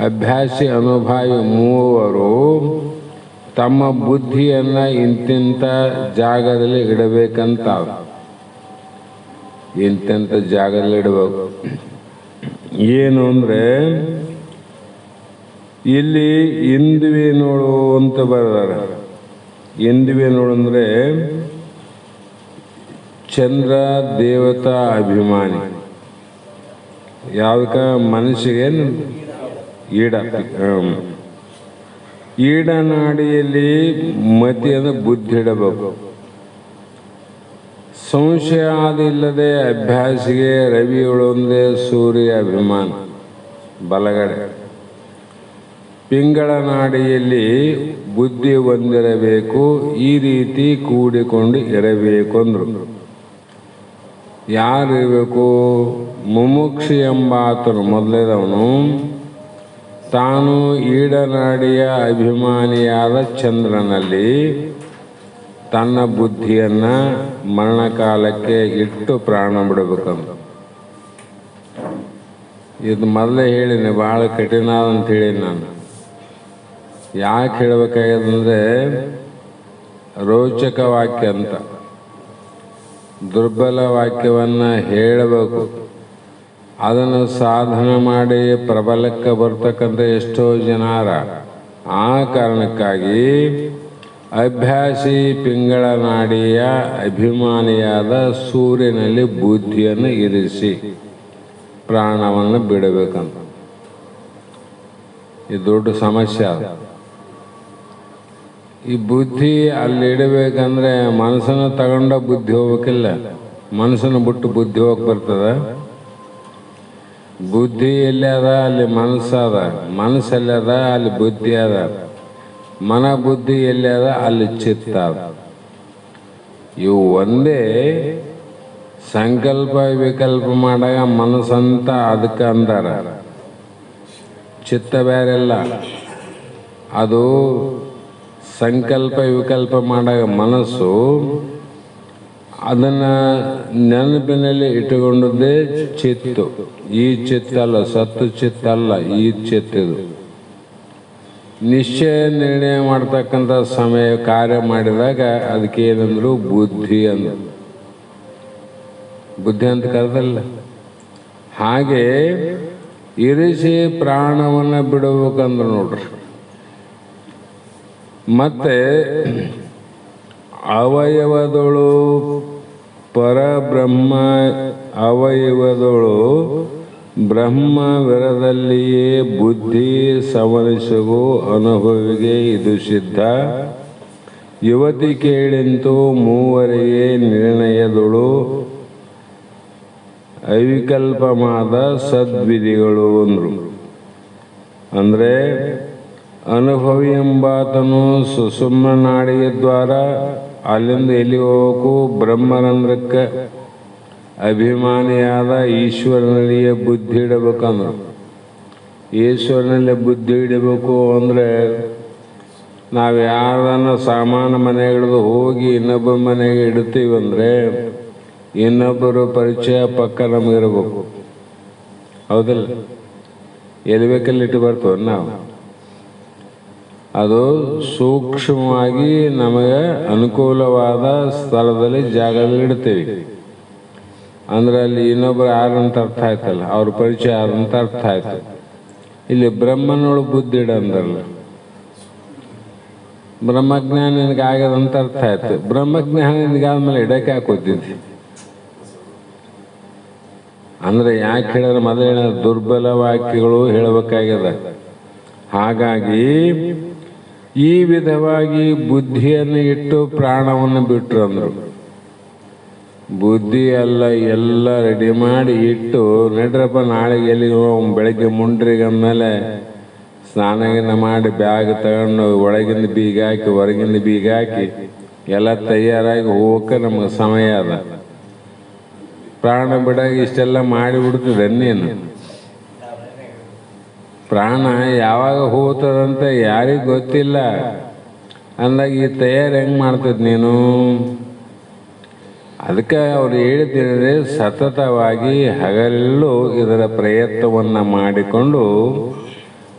ಅಭ್ಯಾಸಿ ಅನುಭಾವಿ ಮೂವರು ತಮ್ಮ ಬುದ್ಧಿಯನ್ನು ಇಂತಿಂಥ ಜಾಗದಲ್ಲಿ ಇಡಬೇಕಂತ, ಇಂತಿಂಥ ಜಾಗದಲ್ಲಿ ಇಡಬೇಕು. ಏನು ಅಂದರೆ ಇಲ್ಲಿ ಇಂದ್ರಿಯನೋಳು ಅಂತ ಬರೆದಾರೆ. ಇಂದ್ರಿಯನೋಳು ಅಂದರೆ ಚಂದ್ರ ದೇವತಾ ಅಭಿಮಾನಿ. ಯಾವ್ದಕ್ಕ ಮನಸ್ಸಿಗೆ ಈಡನಾಡಿಯಲ್ಲಿ ಮತಿ ಅಂದರೆ ಬುದ್ಧಿ ಇಡಬೇಕು. ಸಂಶಯ ಆದಿಲ್ಲದೆ ಅಭ್ಯಾಸಿಗೆ ರವಿಯೊಳೊಂದೇ ಸೂರ್ಯ ಅಭಿಮಾನ ಬಲಗಡೆ. ಪಿಂಗಳ ನಾಡಿಯಲ್ಲಿ ಬುದ್ಧಿ ಹೊಂದಿರಬೇಕು. ಈ ರೀತಿ ಕೂಡಿಕೊಂಡು ಇರಬೇಕು ಅಂದರು. ಯಾರಿರಬೇಕು? ಮುಮುಕ್ಷಿ ಎಂಬಾತನು ಮೊದಲೇದವನು ತಾನು ಈಡನಾಡಿಯ ಅಭಿಮಾನಿಯಾದ ಚಂದ್ರನಲ್ಲಿ ತನ್ನ ಬುದ್ಧಿಯನ್ನು ಮರಣಕಾಲಕ್ಕೆ ಇಟ್ಟು ಪ್ರಾಣ ಬಿಡಬೇಕಂತ. ಇದು ಮೊದಲೇ ಹೇಳಿನಿ, ಭಾಳ ಕಠಿಣ ಅಂತ ಹೇಳಿ ನಾನು. ಯಾಕೆ ಹೇಳಬೇಕಾಗ್ಯದಂದರೆ ರೋಚಕ ವಾಕ್ಯ ಅಂತ, ದುರ್ಬಲ ವಾಕ್ಯವನ್ನು ಹೇಳಬೇಕು. ಅದನ್ನು ಸಾಧನೆ ಮಾಡಿ ಪ್ರಬಲಕ್ಕೆ ಬರ್ತಕ್ಕಂಥ ಎಷ್ಟೋ ಜನರ. ಆ ಕಾರಣಕ್ಕಾಗಿ ಅಭ್ಯಾಸಿ ಪಿಂಗಳ ನಾಡಿಯ ಅಭಿಮಾನಿಯಾದ ಸೂರ್ಯನಲ್ಲಿ ಬುದ್ಧಿಯನ್ನು ಇರಿಸಿ ಪ್ರಾಣವನ್ನು ಬಿಡಬೇಕಂತ. ಇದು ದೊಡ್ಡ ಸಮಸ್ಯೆ ಅದು. ಈ ಬುದ್ಧಿ ಅಲ್ಲಿ ಇಡಬೇಕಂದ್ರೆ ಮನಸ್ಸನ್ನು ತಗೊಂಡ ಬುದ್ಧಿ ಹೋಗ್ಬೇಕಿಲ್ಲ, ಮನಸ್ಸನ್ನು ಬಿಟ್ಟು ಬುದ್ಧಿ ಹೋಗಿ ಬರ್ತದ. ಬುದ್ಧಿ ಎಲ್ಲಿ ಅದ ಅಲ್ಲಿ ಮನಸ್ಸದ, ಮನಸ್ಸಲ್ಲಿ ಅದ ಅಲ್ಲಿ ಬುದ್ಧಿ ಅದ, ಮನ ಬುದ್ಧಿ ಎಲ್ಲಿ ಅದ ಅಲ್ಲಿ ಚಿತ್ತ ಅದ. ಇವು ಒಂದೇ. ಸಂಕಲ್ಪ ವಿಕಲ್ಪ ಮಾಡಾಗ ಮನಸ್ಸಂತ ಅದಕ್ಕೆ ಅಂದಾರ, ಚಿತ್ತ ಬೇರೆಲ್ಲ. ಅದು ಸಂಕಲ್ಪ ವಿಕಲ್ಪ ಮಾಡಾಗ ಮನಸ್ಸು ಅದನ್ನು ನೆನಪಿನಲ್ಲಿ ಇಟ್ಟುಕೊಂಡದ್ದೇ ಚಿತ್ತು. ಈ ಚಿತ್ತಲ್ಲ, ಸತ್ತು ಚಿತ್ತಲ್ಲ, ಈ ಚಿತ್ತಿದು. ನಿಶ್ಚಯ ನಿರ್ಣಯ ಮಾಡ್ತಕ್ಕಂಥ ಸಮಯ ಕಾರ್ಯ ಮಾಡಿದಾಗ ಅದಕ್ಕೆ ಏನಂದ್ರು ಬುದ್ಧಿ ಅಂದರು. ಬುದ್ಧಿ ಅಂತ ಕರೆದಲ್ಲ. ಹಾಗೆ ಇರಿಸಿ ಪ್ರಾಣವನ್ನು ಬಿಡಬೇಕಂದ್ರೆ ನೋಡ್ರಿ. ಮತ್ತೆ ಅವಯವದಳು ಪರಬ್ರಹ್ಮ ಅವಯವದಳು ಬ್ರಹ್ಮವಿರದಲ್ಲಿಯೇ ಬುದ್ಧಿ ಸವರಿಸುವ ಅನುಭವಿಗೆ ಇದು ಸಿದ್ಧ. ಯುವತಿ ಕೇಳಿಂತು ಮೂವರಿಗೆ ನಿರ್ಣಯದಳು ಅವಿಕಲ್ಪವಾದ ಸದ್ವಿಧಿಗಳು ಅಂದರು. ಅಂದರೆ ಅನುಭವಿ ಎಂಬಾತನು ಸುಸುಮ್ನ ನಾಡಿಯ ದ್ವಾರ ಅಲ್ಲಿಂದ ಎಲ್ಲಿ ಹೋಗಬೇಕು? ಬ್ರಹ್ಮರಂಧ್ರಕ್ಕೆ ಅಭಿಮಾನಿಯಾದ ಈಶ್ವರನಲ್ಲಿಯೇ ಬುದ್ಧಿ ಇಡಬೇಕಂದ್ರು. ಈಶ್ವರನಲ್ಲೇ ಬುದ್ಧಿ ಇಡಬೇಕು ಅಂದರೆ ನಾವು ಯಾರನ್ನ ಸಾಮಾನು ಮನೆಗೆ ಹಿಡಿದು ಹೋಗಿ ಇನ್ನೊಬ್ಬರ ಮನೆಗೆ ಇಡ್ತೀವಿ ಅಂದರೆ ಇನ್ನೊಬ್ಬರು ಪರಿಚಯ ಪಕ್ಕ ನಮಗಿರ್ಬೇಕು. ಹೌದಲ್ಲ? ಎಲ್ಲಿ ಬೇಕಲ್ಲಿ ಇಟ್ಟು ಬರ್ತವೆ ನಾವು. ಅದು ಸೂಕ್ಷ್ಮವಾಗಿ ನಮಗೆ ಅನುಕೂಲವಾದ ಸ್ಥಳದಲ್ಲಿ ಜಾಗದಲ್ಲಿ ಇಡ್ತೀವಿ ಅಂದ್ರೆ ಅಲ್ಲಿ ಇನ್ನೊಬ್ಬರು ಯಾರಂತ ಅರ್ಥ ಆಯ್ತಲ್ಲ, ಅವ್ರ ಪರಿಚಯ ಯಾರಂತ ಅರ್ಥ ಆಯ್ತು. ಇಲ್ಲಿ ಬ್ರಹ್ಮನೊಳು ಬುದ್ಧಿ ಇಡಂದ್ರಲ್ಲ, ಬ್ರಹ್ಮಜ್ಞಾನ ನಿನಗಾಗದಂತ ಅರ್ಥ ಆಯ್ತು. ಬ್ರಹ್ಮಜ್ಞಾನ ನಿನಗಾದ್ಮೇಲೆ ಇಡಕ್ಕೆ ಹಾಕೋತಿದ್ವಿ ಅಂದ್ರೆ ಯಾಕೆ ಹೇಳಿದ್ರೆ ಮೊದಲಿನ ದುರ್ಬಲ ವಾಕ್ಯಗಳು ಹೇಳಬೇಕಾಗ್ಯದ. ಹಾಗಾಗಿ ಈ ವಿಧವಾಗಿ ಬುದ್ಧಿಯನ್ನು ಇಟ್ಟು ಪ್ರಾಣವನ್ನು ಬಿಟ್ರು ಅಂದರು. ಬುದ್ಧಿ ಎಲ್ಲ ಎಲ್ಲ ರೆಡಿ ಮಾಡಿ ಇಟ್ಟು ನಡ್ರಪ್ಪ ನಾಳೆಗೆ ಎಲ್ಲಿ ಬೆಳಗ್ಗೆ ಮುಂಡ್ರಿಗೆ ಮೇಲೆ ಸ್ನಾನ ಮಾಡಿ ಬ್ಯಾಗ್ ತಗೊಂಡು ಒಳಗಿಂದ ಬೀಗ ಹಾಕಿ ಹೊರಗಿಂದ ಬೀಗ ಹಾಕಿ ಎಲ್ಲ ತಯಾರಾಗಿ ಹೋಗಕ್ಕೆ ನಮಗೆ ಸಮಯ ಅದ. ಪ್ರಾಣ ಬಿಡಾಗ ಇಷ್ಟೆಲ್ಲ ಮಾಡಿಬಿಡ್ತದೆ. ನೀನು ಪ್ರಾಣ ಯಾವಾಗ ಹೋಗ್ತದಂತ ಯಾರಿಗೆ ಗೊತ್ತಿಲ್ಲ ಅಂದಾಗ ಈ ತಯಾರು ಹೆಂಗೆ ಮಾಡ್ತದೆ ನೀನು? ಅದಕ್ಕೆ ಅವ್ರು ಹೇಳಿದ್ರೆ ಸತತವಾಗಿ ಹಗಲು ಇದರ ಪ್ರಯತ್ನವನ್ನು ಮಾಡಿಕೊಂಡು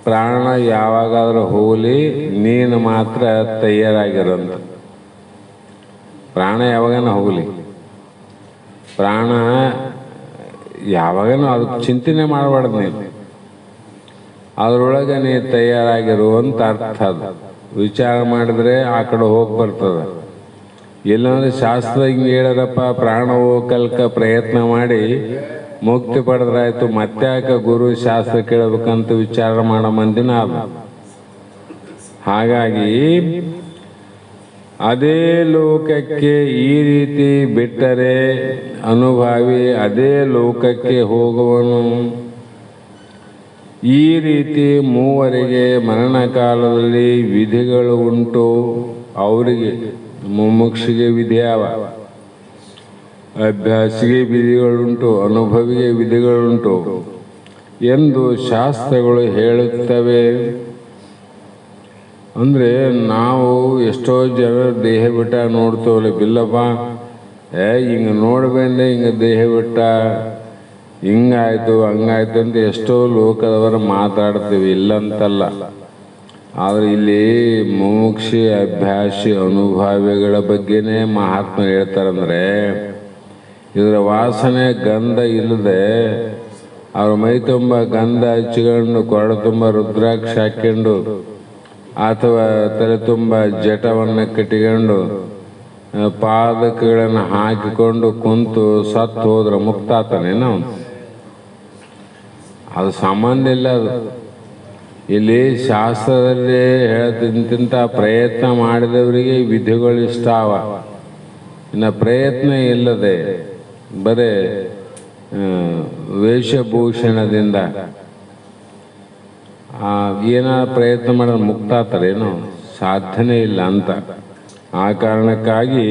ಪ್ರಾಣ ಯಾವಾಗಾದರೂ ಹೋಗಲಿ, ನೀನು ಮಾತ್ರ ತಯಾರಾಗಿರೋಂಥ. ಪ್ರಾಣ ಯಾವಾಗನ ಹೋಗಲಿ, ಪ್ರಾಣ ಯಾವಾಗನೂ ಅದಕ್ಕೆ ಚಿಂತನೆ ಮಾಡಬಾರ್ದು. ನೀನು ಅದರೊಳಗೆ ನೀ ತಯಾರಾಗಿರುವಂಥ ಅರ್ಥ. ಅದು ವಿಚಾರ ಮಾಡಿದ್ರೆ ಆ ಕಡೆ ಹೋಗಿ ಬರ್ತದೆ. ಇಲ್ಲಾಂದ್ರೆ ಶಾಸ್ತ್ರ ಹಿಂಗೆ ಹೇಳರಪ್ಪ, ಪ್ರಾಣ ಹೋಗಲ್ಕ ಪ್ರಯತ್ನ ಮಾಡಿ ಮುಕ್ತಿ ಪಡೆದ್ರಾಯ್ತು, ಮತ್ತ್ಯಾಕ ಗುರು ಶಾಸ್ತ್ರ ಕೇಳಬೇಕಂತ ವಿಚಾರ ಮಾಡೋ ಮಂದಿನ ಅದು. ಹಾಗಾಗಿ ಅದೇ ಲೋಕಕ್ಕೆ ಈ ರೀತಿ ಬಿಟ್ಟರೆ ಅನುಭಾವಿ ಅದೇ ಲೋಕಕ್ಕೆ ಹೋಗುವನು. ಈ ರೀತಿ ಮೂವರಿಗೆ ಮರಣ ಕಾಲದಲ್ಲಿ ವಿಧಿಗಳು ಉಂಟು. ಅವರಿಗೆ ಮುಮುಕ್ಷಿಗೆ ವಿಧಿಯಾವ, ಅಭ್ಯಾಸಿಗೆ ವಿಧಿಗಳುಂಟು, ಅನುಭವಿಗೆ ವಿಧಿಗಳುಂಟು ಎಂದು ಶಾಸ್ತ್ರಗಳು ಹೇಳುತ್ತವೆ. ಅಂದರೆ ನಾವು ಎಷ್ಟೋ ಜನ ದೇಹ ಬಿಟ್ಟ ನೋಡ್ತೇವಲ್ಲ, ಬಿಲ್ಲಪ್ಪ ಹಿಂಗೆ ನೋಡ್ಬೇಂದ್ರೆ ಹಿಂಗೆ ದೇಹ ಬಿಟ್ಟ, ಹಿಂಗಾಯ್ತು ಹಂಗಾಯ್ತು ಅಂತ ಎಷ್ಟೋ ಲೋಕದವರು ಮಾತಾಡ್ತೀವಿ, ಇಲ್ಲಂತಲ್ಲ. ಆದರೆ ಇಲ್ಲಿ ಮುಮುಕ್ಷಿ ಅಭ್ಯಾಸಿ ಅನುಭಾವಿಗಳ ಬಗ್ಗೆನೇ ಮಹಾತ್ಮ ಹೇಳ್ತಾರಂದ್ರೆ, ಇದರ ವಾಸನೆ ಗಂಧ ಇಲ್ಲದೆ ಅವ್ರ ಮೈ ತುಂಬ ಗಂಧ ಹಚ್ಚಿಕೊಂಡು ಕೊರಡು ತುಂಬ ರುದ್ರಾಕ್ಷಿ ಹಾಕ್ಕೊಂಡು ಅಥವಾ ತಲೆ ತುಂಬ ಜಟವನ್ನು ಕಟ್ಟಿಕೊಂಡು ಪಾದಕಗಳನ್ನು ಹಾಕಿಕೊಂಡು ಕುಂತು ಸತ್ತು ಹೋದ್ರೆ ಮುಕ್ತಾತನೇನು? ಅದು ಸಾಮಾನ್ಯ ಇಲ್ಲ. ಅದು ಇಲ್ಲಿ ಶಾಸ್ತ್ರದಲ್ಲಿ ಹೇಳ್ತಿಂತ ಪ್ರಯತ್ನ ಮಾಡಿದವರಿಗೆ ವಿಧಿಗಳು ಇಷ್ಟ ಅವ. ಇನ್ನು ಪ್ರಯತ್ನ ಇಲ್ಲದೆ ಬರೇ ವೇಷಭೂಷಣದಿಂದ ಏನಾದ್ರು ಪ್ರಯತ್ನ ಮಾಡಿದ್ರೆ ಮುಕ್ತಾತಾರೇನು? ಸಾಧ್ಯನೇ ಇಲ್ಲ ಅಂತ. ಆ ಕಾರಣಕ್ಕಾಗಿ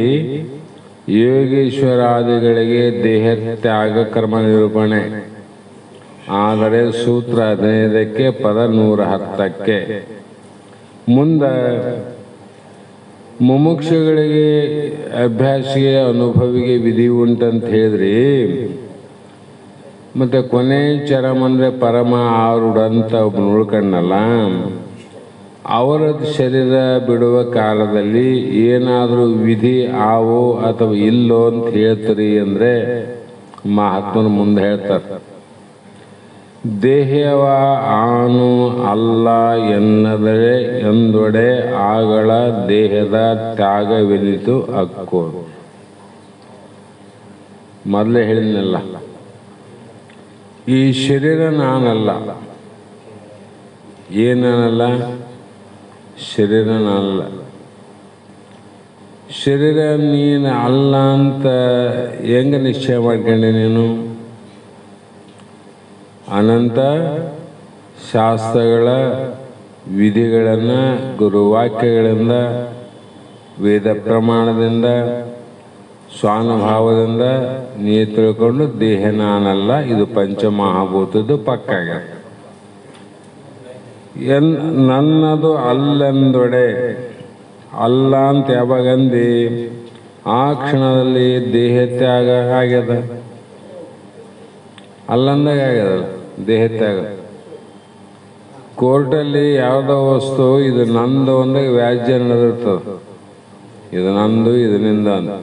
ಯೋಗೇಶ್ವರಾದಿಗಳಿಗೆ ದೇಹ ತ್ಯಾಗ ಕರ್ಮ ನಿರೂಪಣೆ. ಆದರೆ ಸೂತ್ರ 15ಕ್ಕೆ ಪದ 110ಕ್ಕೆ ಮುಂದೆ ಮುಮುಕ್ಷುಗಳಿಗೆ ಅಭ್ಯಾಸಿಗೆ ಅನುಭವಿಗೆ ವಿಧಿ ಉಂಟಂತ ಹೇಳಿದ್ರಿ. ಮತ್ತೆ ಕೊನೆ ಚರಮ ಅಂದರೆ ಪರಮ ಆರುಡಂತ ಒಬ್ಬ ಉಳ್ಕಣ್ಣಲ್ಲ, ಅವರ ಶರೀರ ಬಿಡುವ ಕಾಲದಲ್ಲಿ ಏನಾದರೂ ವಿಧಿ ಆವೋ ಅಥವಾ ಇಲ್ಲೋ ಅಂತ ಹೇಳ್ತೀರಿ ಅಂದರೆ ಮಹಾತ್ಮನ ಮುಂದೆ ಹೇಳ್ತಾರೆ, ದೇಹವ ಆನು ಅಲ್ಲ ಎನ್ನದರೆ ಎಂದೊಡೆ ಆಗಳ ದೇಹದ ತ್ಯಾಗವೆನಿತು ಅಕ್ಕೋ. ಮೊದಲೇ ಹೇಳಿದ್ನಲ್ಲ, ಈ ಶರೀರ ನಾನಲ್ಲ. ಏನಲ್ಲ? ಶರೀರ ನಾನಲ್ಲ. ಶರೀರ ನೀನು ಅಲ್ಲ ಅಂತ ಹೆಂಗೆ ನಿಶ್ಚಯ ಮಾಡ್ಕೊಂಡೆ ನೀನು? ಅನಂತ ಶಾಸ್ತ್ರಗಳ ವಿಧಿಗಳನ್ನು ಗುರುವಾಕ್ಯಗಳಿಂದ, ವೇದ ಪ್ರಮಾಣದಿಂದ, ಸ್ವಾನುಭಾವದಿಂದ ನೀ ತಿಳ್ಕೊಂಡು ದೇಹ ನಾನಲ್ಲ, ಇದು ಪಂಚಮಹಾಭೂತದ್ದು ಪಕ್ಕಾಗ. ನನ್ನದು ಅಲ್ಲೆಂದೊಡೆ. ಅಲ್ಲ ಅಂತ ಯಾವಾಗಂದು ಆ ಕ್ಷಣದಲ್ಲಿ ದೇಹ ತ್ಯಾಗ ಆಗ್ಯದ. ಅಲ್ಲಂದಾಗ ಆಗ್ಯದಲ್ಲ ದೇಹ ತ್ಯಾಗ. ಕೋರ್ಟಲ್ಲಿ ಯಾವುದೋ ವಸ್ತು ಇದು ನಂದು ಅಂದಾಗ ವ್ಯಾಜ್ಯ ನಡೆದಿರ್ತದೆ. ಇದು ನಂದು, ಇದು ನಿಂದ ಅಂತ.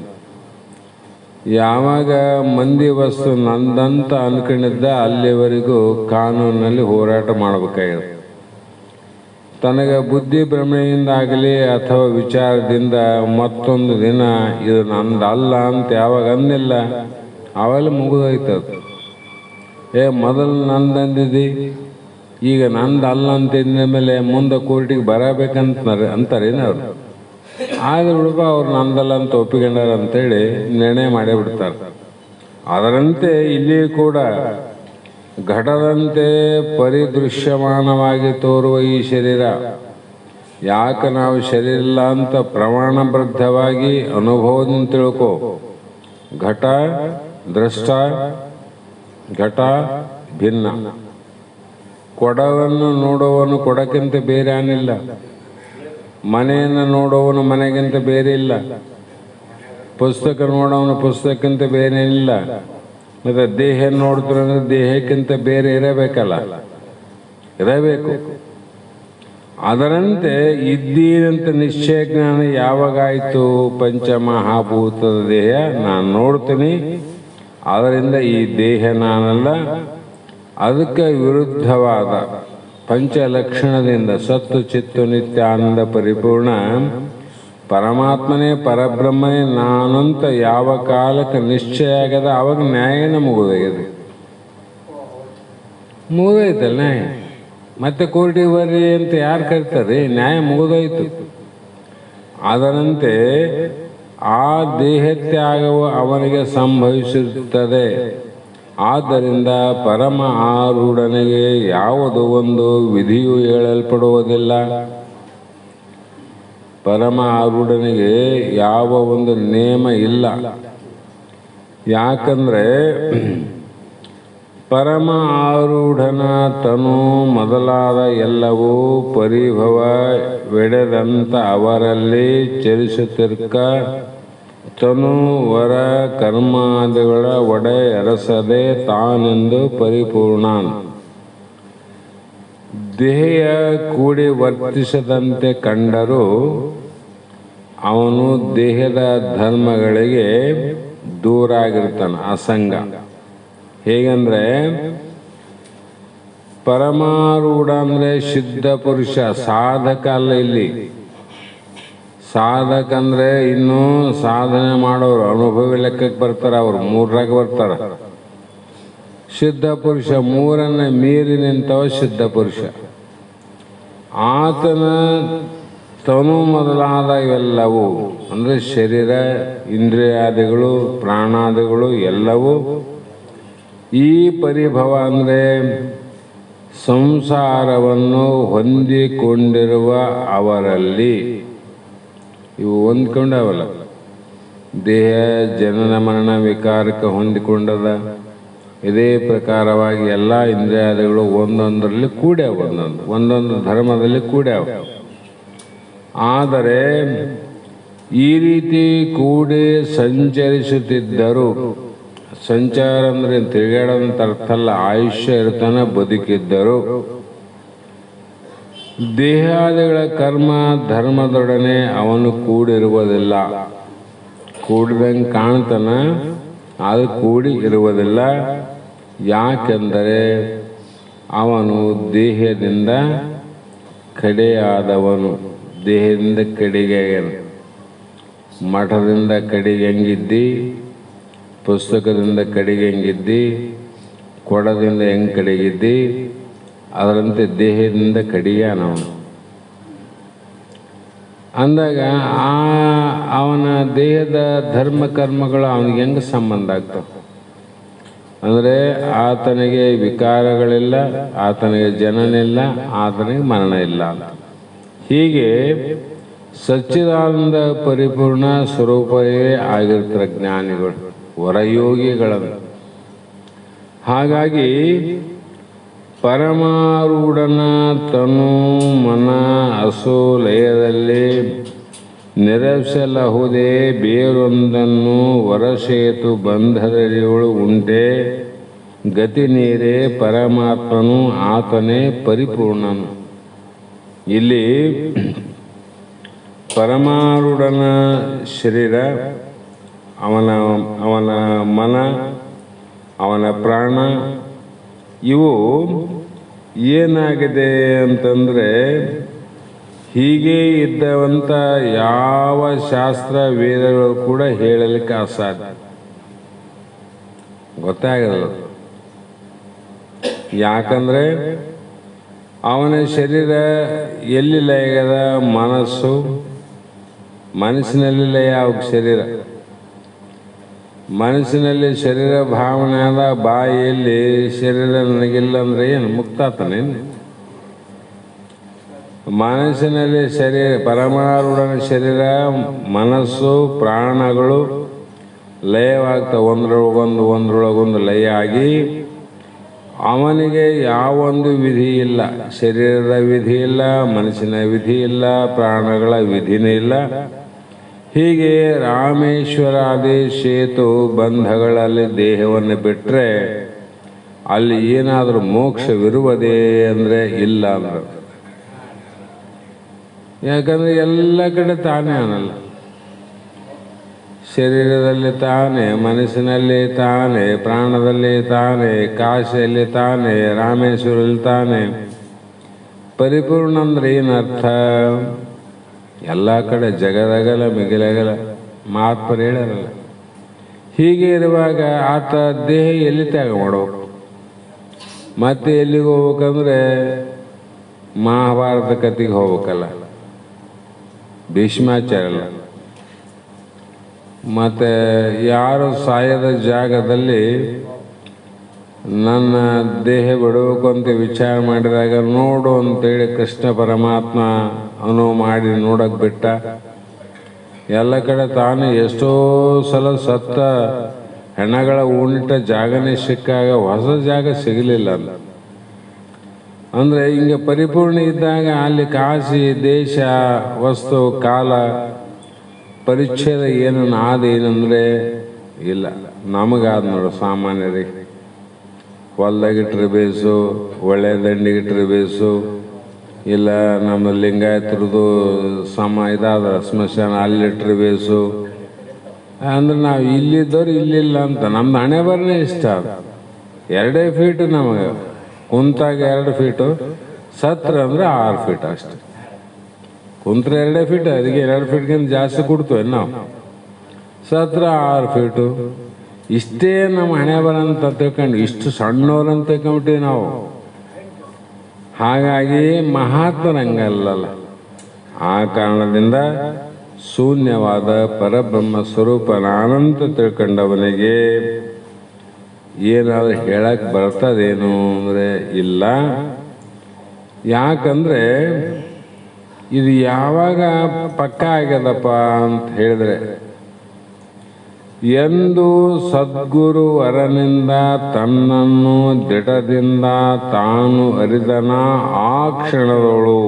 ಯಾವಾಗ ಮಂದಿ ವಸ್ತು ನಂದಂತ ಅನ್ಕೊಂಡಿದ್ದ ಅಲ್ಲಿವರೆಗೂ ಕಾನೂನಲ್ಲಿ ಹೋರಾಟ ಮಾಡಬೇಕಾಗಿದೆ. ತನಗೆ ಬುದ್ಧಿ ಭ್ರಮೆಯಿಂದಾಗಲಿ ಅಥವಾ ವಿಚಾರದಿಂದ ಮತ್ತೊಂದು ದಿನ ಇದು ನಂದಲ್ಲ ಅಂತ ಯಾವಾಗ ಅಂದಿಲ್ಲ ಅವೆಲ್ಲ ಮುಗಿದೋಯ್ತದ. ಮೊದಲು ನಂದಂದಿದ್ದಿ, ಈಗ ನಂದಲ್ಲ ಅಂತಿದ್ದ ಮೇಲೆ ಮುಂದೆ ಕೋರ್ಟಿಗೆ ಅಂತಾರೇನು ಅವರು. ಆದ್ರೆ ಹುಡುಗ ಅವ್ರು ನಂದಲ್ಲ ಅಂತ ಒಪ್ಪಿಕೊಂಡಾರ ಅಂತೇಳಿ ನಿರ್ಣಯ ಮಾಡೇ ಬಿಡ್ತಾರೆ. ಅದರಂತೆ ಇಲ್ಲಿ ಕೂಡ ಘಟದಂತೆ ಪರಿದೃಶ್ಯಮಾನವಾಗಿ ತೋರುವ ಈ ಶರೀರ, ಯಾಕೆ ನಾವು ಶರೀರ ಇಲ್ಲ ಅಂತ ಪ್ರಮಾಣಬದ್ಧವಾಗಿ ಅನುಭವದಿಂದ ತಿಳ್ಕೊ. ಘಟ ದೃಷ್ಟ, ಘಟ ಭಿನ್ನ. ಕೊಡವನ್ನು ನೋಡುವವನು ಕೊಡಕ್ಕಿಂತ ಬೇರೆ ಏನಿಲ್ಲ. ಮನೆಯನ್ನು ನೋಡುವವನು ಮನೆಗಿಂತ ಬೇರೆ ಇಲ್ಲ. ಪುಸ್ತಕ ನೋಡೋವನು ಪುಸ್ತಕಕ್ಕಿಂತ ಬೇರೆ ಇಲ್ಲ. ಮತ್ತು ದೇಹ ನೋಡ್ತಾರೆ ಅಂದರೆ ದೇಹಕ್ಕಿಂತ ಬೇರೆ ಇರಬೇಕಲ್ಲ, ಇರಬೇಕು. ಅದರಂತೆ ಇದ್ದೀನಂತ ನಿಶ್ಚಯ ಜ್ಞಾನ ಯಾವಾಗಾಯಿತು? ಪಂಚಮಹಾಭೂತದ ದೇಹ ನಾನು ನೋಡ್ತೀನಿ, ಅದರಿಂದ ಈ ದೇಹ ನಾನಲ್ಲ. ಅದಕ್ಕೆ ವಿರುದ್ಧವಾದ ಪಂಚಲಕ್ಷಣದಿಂದ ಸತ್ತು ಚಿತ್ತು ನಿತ್ಯ ಆನಂದ ಪರಿಪೂರ್ಣ ಪರಮಾತ್ಮನೇ ಪರಬ್ರಹ್ಮನೇ ನಾನಂತ ಯಾವ ಕಾಲಕ್ಕೆ ನಿಶ್ಚಯ ಆಗದ ಅವಾಗ ನ್ಯಾಯನ ಮುಗಿದೈತಲ್ಲ ನ್ಯಾಯ. ಮತ್ತೆ ಕೋರ್ಟಿಗೆ ಬರ್ರಿ ಅಂತ ಯಾರು ಕರೀತಾರೆ? ನ್ಯಾಯ ಮುಗಿದೋಯ್ತು. ಅದರಂತೆ ಆ ದೇಹತ್ಯಾಗವು ಅವನಿಗೆ ಸಂಭವಿಸುತ್ತದೆ. ಆದ್ದರಿಂದ ಪರಮ ಆರೂಢನಿಗೆ ಯಾವುದೋ ಒಂದು ವಿಧಿಯು ಹೇಳಲ್ಪಡುವುದಿಲ್ಲ. ಪರಮ ಆರೂಢನಿಗೆ ಯಾವ ಒಂದು ನೇಮ ಇಲ್ಲ. ಯಾಕಂದ್ರೆ ಪರಮ ಆರೂಢನ ತನು ಮೊದಲಾದ ಎಲ್ಲವೂ ಪರಿಭವವೆಡೆದಂತ ಅವರಲ್ಲಿ ಚಲಿಸುತ್ತಿರ್ಕ ತನು ವರ ಕರ್ಮಾದಿಗಳ ಒಡೆ ಎರಸದೆ ತಾನೆಂದು ಪರಿಪೂರ್ಣ. ದೇಹ ಕೂಡಿ ವರ್ತಿಸದಂತೆ ಕಂಡರೂ ಅವನು ದೇಹದ ಧರ್ಮಗಳಿಗೆ ದೂರ ಆಗಿರ್ತಾನೆ, ಅಸಂಗ. ಹೇಗಂದ್ರೆ ಪರಮಾರೂಢ ಅಂದರೆ ಸಿದ್ಧ ಪುರುಷ, ಸಾಧಕ ಅಲ್ಲ. ಇಲ್ಲಿ ಸಾಧಕ ಅಂದ್ರೆ ಇನ್ನೂ ಸಾಧನೆ ಮಾಡೋರು, ಅನುಭವಿ ಲೆಕ್ಕಕ್ಕೆ ಬರ್ತಾರೆ, ಅವ್ರು ಮೂರರಾಗ ಬರ್ತಾರೆ. ಸಿದ್ಧ ಪುರುಷ ಮೂರನ್ನ ಮೀರಿ ನಿಂತವ ಸಿದ್ಧ ಪುರುಷ. ಆತನ ತನು ಮೊದಲಾದ ಇವೆಲ್ಲವೂ ಅಂದರೆ ಶರೀರ, ಇಂದ್ರಿಯಾದಿಗಳು, ಪ್ರಾಣಾದಿಗಳು ಎಲ್ಲವೂ ಈ ಪರಿಭವ ಅಂದರೆ ಸಂಸಾರವನ್ನು ಹೊಂದಿಕೊಂಡಿರುವ ಅವರಲ್ಲಿ ಇವು ಹೊಂದ್ಕೊಂಡವಲ್ಲ. ದೇಹ ಜನನ ಮರಣ ವಿಕಾರಕ್ಕೆ ಹೊಂದಿಕೊಂಡದ. ಇದೇ ಪ್ರಕಾರವಾಗಿ ಎಲ್ಲ ಇಂದ್ರಿಯಾದಿಗಳು ಒಂದೊಂದರಲ್ಲಿ ಕೂಡ್ಯಾವ, ಒಂದೊಂದು ಧರ್ಮದಲ್ಲಿ ಕೂಡ್ಯಾವ. ಆದರೆ ಈ ರೀತಿ ಕೂಡಿ ಸಂಚರಿಸುತ್ತಿದ್ದರು. ಸಂಚಾರ ಅಂದರೆ ತಿರುಗಾಡೋದಂತ ಅರ್ಥ ಅಲ್ಲ, ಆಯುಷ್ಯ ಇರ್ತಾನೆ ಬದುಕಿದ್ದರು. ದೇಹಾದಿಗಳ ಕರ್ಮ ಧರ್ಮದೊಡನೆ ಅವನು ಕೂಡಿರುವುದಿಲ್ಲ. ಕೂಡಿದಂಗೆ ಕಾಣ್ತಾನ, ಅದು ಕೂಡಿ ಇರುವುದಿಲ್ಲ. ಯಾಕೆಂದರೆ ಅವನು ದೇಹದಿಂದ ಕಡೆಯಾದವನು. ದೇಹದಿಂದ ಕಡೆಗೆ ಮಠದಿಂದ ಕಡೆಗೆ ಹೆಂಗಿದ್ದಿ, ಪುಸ್ತಕದಿಂದ ಕಡೆಗೆ ಹೆಂಗಿದ್ದಿ, ಕೊಡದಿಂದ ಹೆಂಗೆ ಕಡೆಗಿದ್ದಿ, ಅದರಂತೆ ದೇಹದಿಂದ ಕಡೆಗೆ ನಾವು ಅಂದಾಗ ಅವನ ದೇಹದ ಧರ್ಮ ಕರ್ಮಗಳು ಅವನಿಗೆ ಹೆಂಗೆ ಸಂಬಂಧ ಆಗ್ತವೆ ಅಂದರೆ ಆತನಿಗೆ ವಿಕಾರಗಳಿಲ್ಲ, ಆತನಿಗೆ ಜನನಿಲ್ಲ, ಆತನಿಗೆ ಮರಣ ಇಲ್ಲ. ಹೀಗೆ ಸಚ್ಚಿದಾನಂದ ಪರಿಪೂರ್ಣ ಸ್ವರೂಪವೇ ಆಗಿರ್ತಾರೆ ಜ್ಞಾನಿಗಳು, ಹೊರಯೋಗಿಗಳನ್ನು. ಹಾಗಾಗಿ ಪರಮಾರೂಢನ ತನು ಮನ ಅಸು ಲಯದಲ್ಲಿ ನಿರಸಲಹುದೇ ಬೇರೊಂದನ್ನು ವರಸೇತು ಬಂಧದಡಿಯೊಳು ಉಂಟೆ ಗತಿ ನೀರೇ ಪರಮಾತ್ಮನು ಆತನೇ ಪರಿಪೂರ್ಣನು. ಇಲ್ಲಿ ಪರಮಾರೂಢನ ಶರೀರ, ಅವನ ಮನ, ಅವನ ಪ್ರಾಣ ಇವು ಏನಾಗಿದೆ ಅಂತಂದರೆ ಹೀಗೆ ಇದ್ದವಂತ ಯಾವ ಶಾಸ್ತ್ರ ವೇದಗಳು ಕೂಡ ಹೇಳಲಿಕ್ಕೆ ಅಸಾಧ್ಯ, ಗೊತ್ತಾಗಲ್ಲ. ಯಾಕಂದರೆ ಅವನ ಶರೀರ ಎಲ್ಲಿ ಲಯಗದ, ಮನಸ್ಸು, ಮನಸ್ಸಿನಲ್ಲಿ ಲಯ ಆಗ ಶರೀರ, ಮನಸ್ಸಿನಲ್ಲಿ ಶರೀರ ಭಾವನೆ ಆದ, ಬಾಯಿಯಲ್ಲಿ ಶರೀರ ನನಗಿಲ್ಲ ಅಂದರೆ ಏನು ಮುಕ್ತಾತನೇನು? ಮನಸ್ಸಿನಲ್ಲಿ ಶರೀರ, ಪರಮಾರೂಢನ ಶರೀರ, ಮನಸ್ಸು, ಪ್ರಾಣಗಳು ಲಯವಾಗ್ತವೆ, ಒಂದ್ರೊಳಗೊಂದು ಲಯ ಆಗಿ ಅವನಿಗೆ ಯಾವೊಂದು ವಿಧಿ ಇಲ್ಲ. ಶರೀರದ ವಿಧಿ ಇಲ್ಲ, ಮನಸ್ಸಿನ ವಿಧಿ ಇಲ್ಲ, ಪ್ರಾಣಗಳ ವಿಧಿನೇ ಇಲ್ಲ. ಹೀಗೆ ರಾಮೇಶ್ವರಾದಿ ಸೇತು ಬಂಧಗಳಲ್ಲಿ ದೇಹವನ್ನು ಬಿಟ್ಟರೆ ಅಲ್ಲಿ ಏನಾದರೂ ಮೋಕ್ಷವಿರುವುದೇ ಅಂದರೆ ಇಲ್ಲ ಅಂದ್ರೆ. ಯಾಕಂದರೆ ಎಲ್ಲ ಕಡೆ ತಾನೇ ಅನ್ನಲ್ಲ, ಶರೀರದಲ್ಲಿ ತಾನೇ, ಮನಸ್ಸಿನಲ್ಲಿ ತಾನೇ, ಪ್ರಾಣದಲ್ಲಿ ತಾನೇ, ಕಾಶಿಯಲ್ಲಿ ತಾನೇ, ರಾಮೇಶ್ವರಲ್ಲಿ ತಾನೇ. ಪರಿಪೂರ್ಣ ಅಂದ್ರೆ ಏನರ್ಥ? ಎಲ್ಲ ಕಡೆ ಜಗದಗಲ ಮಿಗಿಲಗಲ ಮಹಾತ್ಮರು ಹೇಳಲ್ಲ. ಹೀಗೆ ಇರುವಾಗ ಆತ ದೇಹ ಎಲ್ಲಿ ತ್ಯಾಗ ಮಾಡಬೇಕು? ಮತ್ತೆ ಎಲ್ಲಿಗೆ ಹೋಗ್ಬೇಕಂದ್ರೆ ಮಹಾಭಾರತ ಕಥೆಗೆ ಹೋಗ್ಬೇಕಲ್ಲ, ಭೀಷ್ಮಾಚಾರ್ಯಲ್ಲ. ಮತ್ತು ಯಾರು ಸಾಯದ ಜಾಗದಲ್ಲಿ ನನ್ನ ದೇಹ ಬಿಡಬೇಕು ಅಂತ ವಿಚಾರ ಮಾಡಿದಾಗ ನೋಡು ಅಂತೇಳಿ ಕೃಷ್ಣ ಪರಮಾತ್ಮ ಅನುವು ಮಾಡಿ ನೋಡಕ್ಕೆ ಬಿಟ್ಟ. ಎಲ್ಲ ಕಡೆ ತಾನು ಎಷ್ಟೋ ಸಲ ಸತ್ತ ಹೆಣಗಳ ಉಂಟ ಜಾಗನೇ ಸಿಕ್ಕಾಗ ಹೊಸ ಜಾಗ ಸಿಗಲಿಲ್ಲ. ಅಂದರೆ ಹಿಂಗೆ ಪರಿಪೂರ್ಣ ಇದ್ದಾಗ ಅಲ್ಲಿ ಕಾಶಿ, ದೇಶ, ವಸ್ತು, ಕಾಲ ಪರಿಚ್ಛೇದ ಏನಂದರೆ ಇಲ್ಲ. ನಮಗಾದ ನೋಡು ಸಾಮಾನ್ಯರಿಗೆ, ಹೊಲ್ದಾಗಿಟ್ರೆ ಬೇಸು, ಒಳ್ಳೆ ದಂಡಿಗಿಟ್ರೆ ಬೇಸು, ಇಲ್ಲ ನಮ್ಮ ಲಿಂಗಾಯತ್ರದ್ದು ಇದಾದ ಸ್ಮಶಾನ ಅಲ್ಲಿಟ್ರೆ ಬೇಸು. ಅಂದ್ರೆ ನಾವು ಇಲ್ಲಿದ್ದವ್ರು ಇಲ್ಲಿಲ್ಲ ಅಂತ ನಮ್ದು ಹಣೆ ಬರನೇ ಇಷ್ಟ. 2 ಫೀಟ್ ನಮಗೆ, ಕುಂತಾಗ 2 ಫೀಟು, ಸತ್ರ ಅಂದರೆ 6 ಫೀಟ್ ಅಷ್ಟೆ. ಕುಂತ್ರೆ 2 ಫೀಟ್, ಅದಕ್ಕೆ 2 ಫೀಟ್ಗಿಂತ ಜಾಸ್ತಿ ಕೊಡ್ತೇವೆ ನಾವು. ಸತ್ರ 6 ಫೀಟು. ಇಷ್ಟೇ ನಮ್ಮ ಹಣೆ ಬರಂತ ತಿಳ್ಕೊಂಡು ಇಷ್ಟು ಸಣ್ಣವ್ರಂತ ತಿಳ್ಕೊಂಬಿಟ್ಟಿವಿ ನಾವು. ಹಾಗಾಗಿ ಮಹಾತ್ಮರಂಗಲ್ಲ. ಆ ಕಾರಣದಿಂದ ಶೂನ್ಯವಾದ ಪರಬ್ರಹ್ಮ ಸ್ವರೂಪನಾನಂತ ತಿಳ್ಕೊಂಡವನಿಗೆ ಏನಾದರೂ ಹೇಳಕ್ಕೆ ಬರ್ತದೇನು ಅಂದರೆ ಇಲ್ಲ. ಯಾಕಂದರೆ ಇದು ಯಾವಾಗ ಪಕ್ಕ ಆಗ್ಯದಪ್ಪ ಅಂತ ಹೇಳಿದ್ರೆ, ಎಂದು ಸದ್ಗುರು ವರನಿಂದ ತನ್ನನ್ನು ದಿಟದಿಂದ ತಾನು ಅರಿದನ ಆ ಕ್ಷಣದವಳು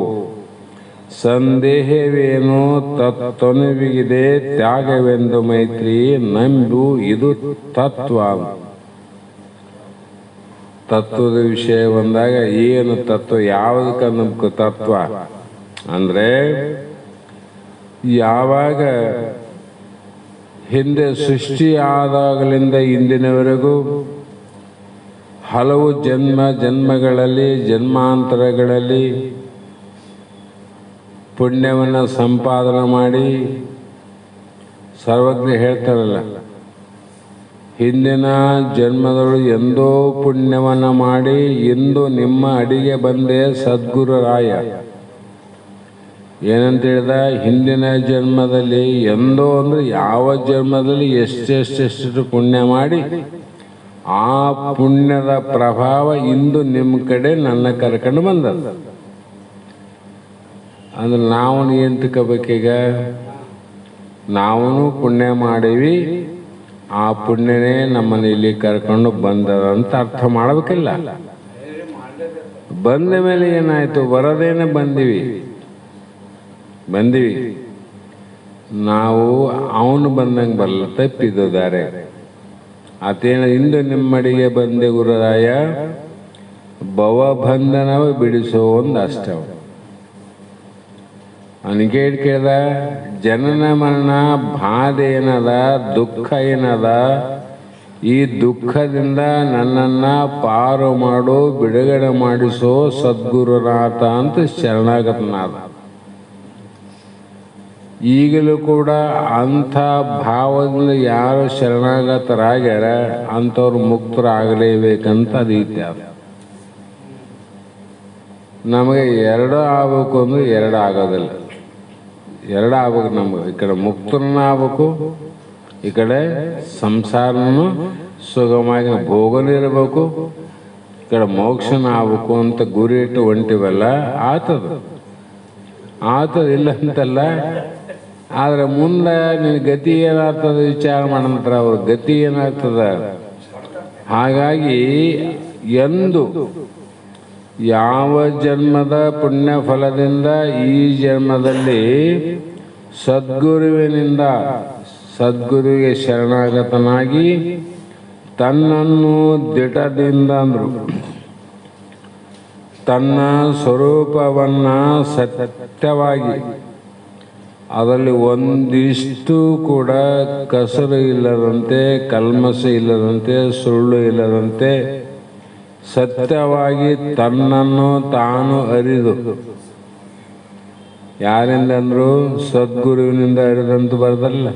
ಸಂದೇಹವೇನು ತತ್ವನುವಿಗಿದೆ ತ್ಯಾಗವೆಂದು ಮೈತ್ರಿ ನಂಬು, ಇದು ತತ್ವ. ತತ್ವದ ವಿಷಯ ಬಂದಾಗ ಏನು ತತ್ವ, ಯಾವುದಕ್ಕೆ ನಮ್ಗೆ ತತ್ವ ಅಂದರೆ, ಯಾವಾಗ ಹಿಂದೆ ಸೃಷ್ಟಿಯಾದಾಗಲಿಂದ ಇಂದಿನವರೆಗೂ ಹಲವು ಜನ್ಮಗಳಲ್ಲಿ ಜನ್ಮಾಂತರಗಳಲ್ಲಿ ಪುಣ್ಯವನ್ನು ಸಂಪಾದನೆ ಮಾಡಿ, ಸರ್ವಜ್ಞ ಹೇಳ್ತಾರಲ್ಲ, ಹಿಂದಿನ ಜನ್ಮದಳು ಎಂದೋ ಪುಣ್ಯವನ್ನು ಮಾಡಿ ಇಂದು ನಿಮ್ಮ ಅಡಿಗೆ ಬಂದೆ ಸದ್ಗುರುರಾಯ. ಏನಂತ ಹೇಳಿದ, ಹಿಂದಿನ ಜನ್ಮದಲ್ಲಿ ಎಂದೋ ಅಂದರೆ ಯಾವ ಜನ್ಮದಲ್ಲಿ ಎಷ್ಟೆಷ್ಟು ಪುಣ್ಯ ಮಾಡಿ ಆ ಪುಣ್ಯದ ಪ್ರಭಾವ ಇಂದು ನಿಮ್ಮ ಕಡೆ ನನ್ನ ಕರ್ಕೊಂಡು ಬಂದದ. ಅಂದ್ರೆ ನಾವು ಏನು ತಿಳ್ಕೋಬೇಕೀಗ, ನಾವು ಪುಣ್ಯ ಮಾಡೀವಿ, ಆ ಪುಣ್ಯನೇ ನಮ್ಮನ್ನು ಇಲ್ಲಿ ಕರ್ಕೊಂಡು ಬಂದದ ಅಂತ ಅರ್ಥ ಮಾಡಬೇಕಿಲ್ಲ. ಬಂದ ಮೇಲೆ ಏನಾಯಿತು? ಬರದೇನೆ ಬಂದಿವಿ ನಾವು ಅವನು ಬಂದಂಗೆ ಬರಲ್ಲ, ತಪ್ಪಿದ್ದಾರೆ. ಆತೇನ ಇಂದು ನಿಮ್ಮಡಿಗೆ ಬಂದೆ ಗುರುರಾಯ, ಭವಬಂಧನವ ಬಿಡಿಸೋ ಒಂದು ಅಷ್ಟವ. ಅವನಿಗೆ ಕೇಳ್ದ, ಜನನ ಮರಣ ಬಾಧೆ ಏನದ, ದುಃಖ ಏನದ, ಈ ದುಃಖದಿಂದ ನನ್ನನ್ನು ಪಾರು ಮಾಡು, ಬಿಡುಗಡೆ ಮಾಡಿಸೋ ಸದ್ಗುರುನಾಥ ಅಂತ ಶರಣಾಗತನಾದ. ಈಗಲೂ ಕೂಡ ಅಂಥ ಭಾವದಿಂದ ಯಾರು ಶರಣಾಗತರಾಗ್ಯಾರ ಅಂಥವ್ರು ಮುಕ್ತರಾಗಲೇಬೇಕಂತ ಅದೀತಿ. ಅದು ನಮಗೆ ಎರಡು ಆಗ್ಬೇಕು ಅಂದ್ರೆ ಎರಡು ಆಗೋದಿಲ್ಲ. ಎರಡು ಆಗ್ಬೇಕು ನಮಗೆ. ಈ ಕಡೆ ಮುಕ್ತನ ಆಗ್ಬೇಕು, ಈ ಕಡೆ ಸಂಸಾರನೂ ಸುಗಮವಾಗಿ ಭೋಗನಿರಬೇಕು, ಈ ಕಡೆ ಮೋಕ್ಷನ ಆಗ್ಬೇಕು ಅಂತ ಗುರಿ ಇಟ್ಟು ಹೊಂಟಿವಲ್ಲ, ಆತದ ಇಲ್ಲ ಅಂತಲ್ಲ. ಆದರೆ ಮುಂದೆ ನಿನ್ನ ಗತಿ ಏನಾಗ್ತದೆ ವಿಚಾರ ಮಾಡಂತಾರೆ. ಅವ್ರ ಗತಿ ಏನಾಗ್ತದ. ಹಾಗಾಗಿ ಎಂದು ಯಾವ ಜನ್ಮದ ಪುಣ್ಯ ಫಲದಿಂದ ಈ ಜನ್ಮದಲ್ಲಿ ಸದ್ಗುರುವಿಗೆ ಶರಣಾಗತನಾಗಿ ತನ್ನನ್ನು ದಿಟದಿಂದ ಅಂದರು, ತನ್ನ ಸ್ವರೂಪವನ್ನು ಸತ್ಯವಾಗಿ, ಅದರಲ್ಲಿ ಒಂದಿಷ್ಟು ಕೂಡ ಕಸರು ಇಲ್ಲದಂತೆ, ಕಲ್ಮಸ ಇಲ್ಲದಂತೆ, ಸುಳ್ಳು ಇಲ್ಲದಂತೆ ಸತ್ಯವಾಗಿ ತನ್ನನ್ನು ತಾನು ಅರಿದು, ಯಾರಿಂದ ಅಂದರು? ಸದ್ಗುರುವಿನಿಂದ ಅರಿದಂತ ಬರದಲ್ಲ.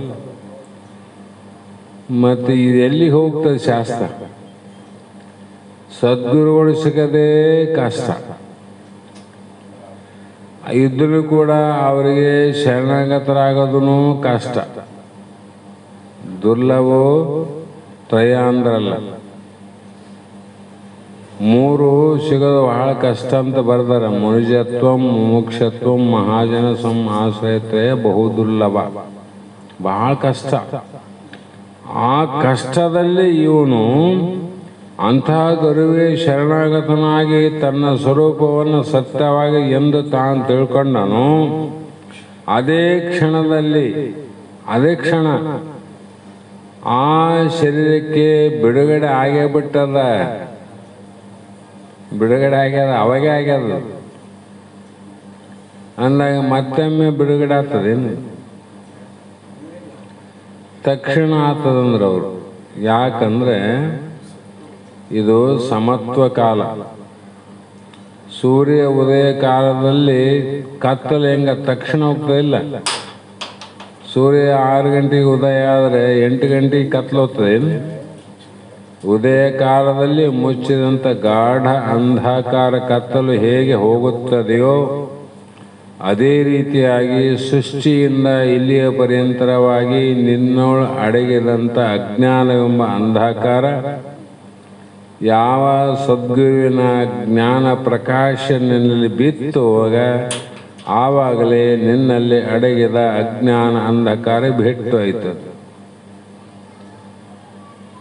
ಮತ್ತು ಇದು ಎಲ್ಲಿಗೆ ಹೋಗ್ತದೆ ಶಾಸ್ತ್ರ? ಸದ್ಗುರುಗಳು ಸಿಗದೇ ಕಷ್ಟ. ಇದ್ರೂ ಕೂಡ ಅವರಿಗೆ ಶರಣಾಗತರಾಗೋದೂ ಕಷ್ಟ. ದುರ್ಲಭೋ ತ್ರಯ ಅಂದ್ರಲ್ಲ, ಮೂರು ಸಿಗೋದು ಬಹಳ ಕಷ್ಟ ಅಂತ ಬರ್ದಾರೆ. ಮನುಜತ್ವ, ಮುಮುಕ್ಷತ್ವ, ಮಹಾಜನ ಆಶ್ರಯತ್ರಯ ಬಹು ದುರ್ಲಭ. ಬಹಳ ಕಷ್ಟ. ಆ ಕಷ್ಟದಲ್ಲಿ ಇವನು ಅಂತಹ ಗುರುವೇ ಶರಣಾಗತನಾಗಿ ತನ್ನ ಸ್ವರೂಪವನ್ನು ಸತ್ಯವಾಗಿ ಎಂದು ತಾನು ತಿಳ್ಕೊಂಡನು. ಅದೇ ಕ್ಷಣ ಆ ಶರೀರಕ್ಕೆ ಬಿಡುಗಡೆ ಆಗೇ ಬಿಟ್ಟದ. ಬಿಡುಗಡೆ ಆಗ್ಯದ, ಅವಾಗೇ ಆಗ್ಯದ ಅಂದಾಗ ಮತ್ತೊಮ್ಮೆ ಬಿಡುಗಡೆ ಆಗ್ತದೇನು? ತಕ್ಷಣ ಆಗ್ತದಂದ್ರೆ ಅವರು. ಯಾಕಂದ್ರೆ ಇದು ಸಮತ್ವ ಕಾಲ. ಸೂರ್ಯ ಉದಯ ಕಾಲದಲ್ಲಿ ಕತ್ತಲು ಹೆಂಗ ತಕ್ಷಣ ಹೋಗ್ತಾ ಇಲ್ಲ. ಸೂರ್ಯ 6 ಗಂಟೆಗೆ ಉದಯ ಆದರೆ 8 ಗಂಟೆಗೆ ಕತ್ತಲು ಹೋಗ್ತದೆ. ಉದಯ ಕಾಲದಲ್ಲಿ ಮುಚ್ಚಿದಂಥ ಗಾಢ ಅಂಧಕಾರ ಕತ್ತಲು ಹೇಗೆ ಹೋಗುತ್ತದೆಯೋ ಅದೇ ರೀತಿಯಾಗಿ ಸೃಷ್ಟಿಯಿಂದ ಇಲ್ಲಿಯ ಪರ್ಯಂತರವಾಗಿ ನಿನ್ನೋಳು ಅಡಗಿದಂಥ ಅಜ್ಞಾನವೆಂಬ ಅಂಧಕಾರ ಯಾವ ಸದ್ಗುರುವಿನ ಜ್ಞಾನ ಪ್ರಕಾಶ ನಿನ್ನಲ್ಲಿ ಬಿತ್ತುವಾಗ ಆವಾಗಲೇ ನಿನ್ನಲ್ಲಿ ಅಡಗಿದ ಅಜ್ಞಾನ ಅಂಧಕಾರ ಬಿಟ್ಟು ಆಯ್ತದೆ.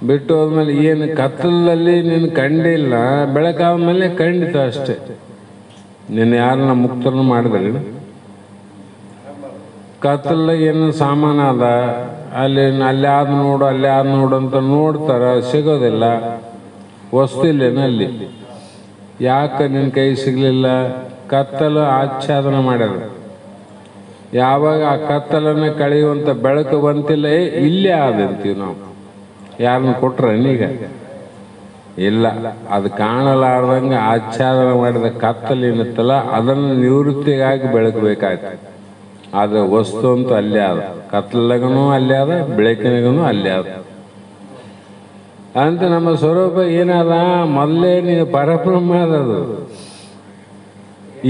ಬಿಟ್ಟು ಹೋದ್ಮೇಲೆ ಏನು ಕತ್ತಲಲ್ಲಿ ನೀನು ಕಂಡಿಲ್ಲ, ಬೆಳಕಾದ ಮೇಲೆ ಖಂಡಿತ ಅಷ್ಟೇ. ನೀನು ಯಾರನ್ನ ಮುಕ್ತರನ್ನು ಮಾಡಿದ್ರಿ? ಕತ್ತಲ ಏನು ಸಾಮಾನ ಅದ, ಅಲ್ಲಿ ಆದ್ ನೋಡು ಅಂತ ನೋಡ್ತಾರ, ಸಿಗೋದಿಲ್ಲ. ವಸ್ತು ಇಲ್ಲೇನಲ್ಲಿ. ಯಾಕೆ ನಿನ್ನ ಕೈ ಸಿಗಲಿಲ್ಲ? ಕತ್ತಲು ಆಚ್ಛಾದನ ಮಾಡ್ಯಾರ. ಯಾವಾಗ ಆ ಕತ್ತಲನ್ನು ಕಳೆಯುವಂಥ ಬೆಳಕು ಬಂತಿಲ್ಲ, ಇಲ್ಲೇ ಆದಂತೀವಿ ನಾವು. ಯಾರನ್ನ ಕೊಟ್ರೇನೀಗ? ಇಲ್ಲ. ಅದು ಕಾಣಲಾರ್ದಂಗೆ ಆಚ್ಛಾದನ ಮಾಡಿದ ಕತ್ತಲೇನಿತ್ತಲ್ಲ ಅದನ್ನು ನಿವೃತ್ತಿಗಾಗಿ ಬೆಳಕಬೇಕಾಯ್ತು. ಆದರೆ ವಸ್ತು ಅಂತೂ ಅಲ್ಲೇ ಆದ, ಕತ್ತಲಗನೂ ಅಲ್ಲೇ ಆದ, ಬೆಳಕಿನಗನೂ ಅಲ್ಲೇ ಆದ. ಅಂತ ನಮ್ಮ ಸ್ವರೂಪ ಏನದ? ಮೊದಲೇ ನೀನು ಪರಬ್ರಹ್ಮ ಅದದು.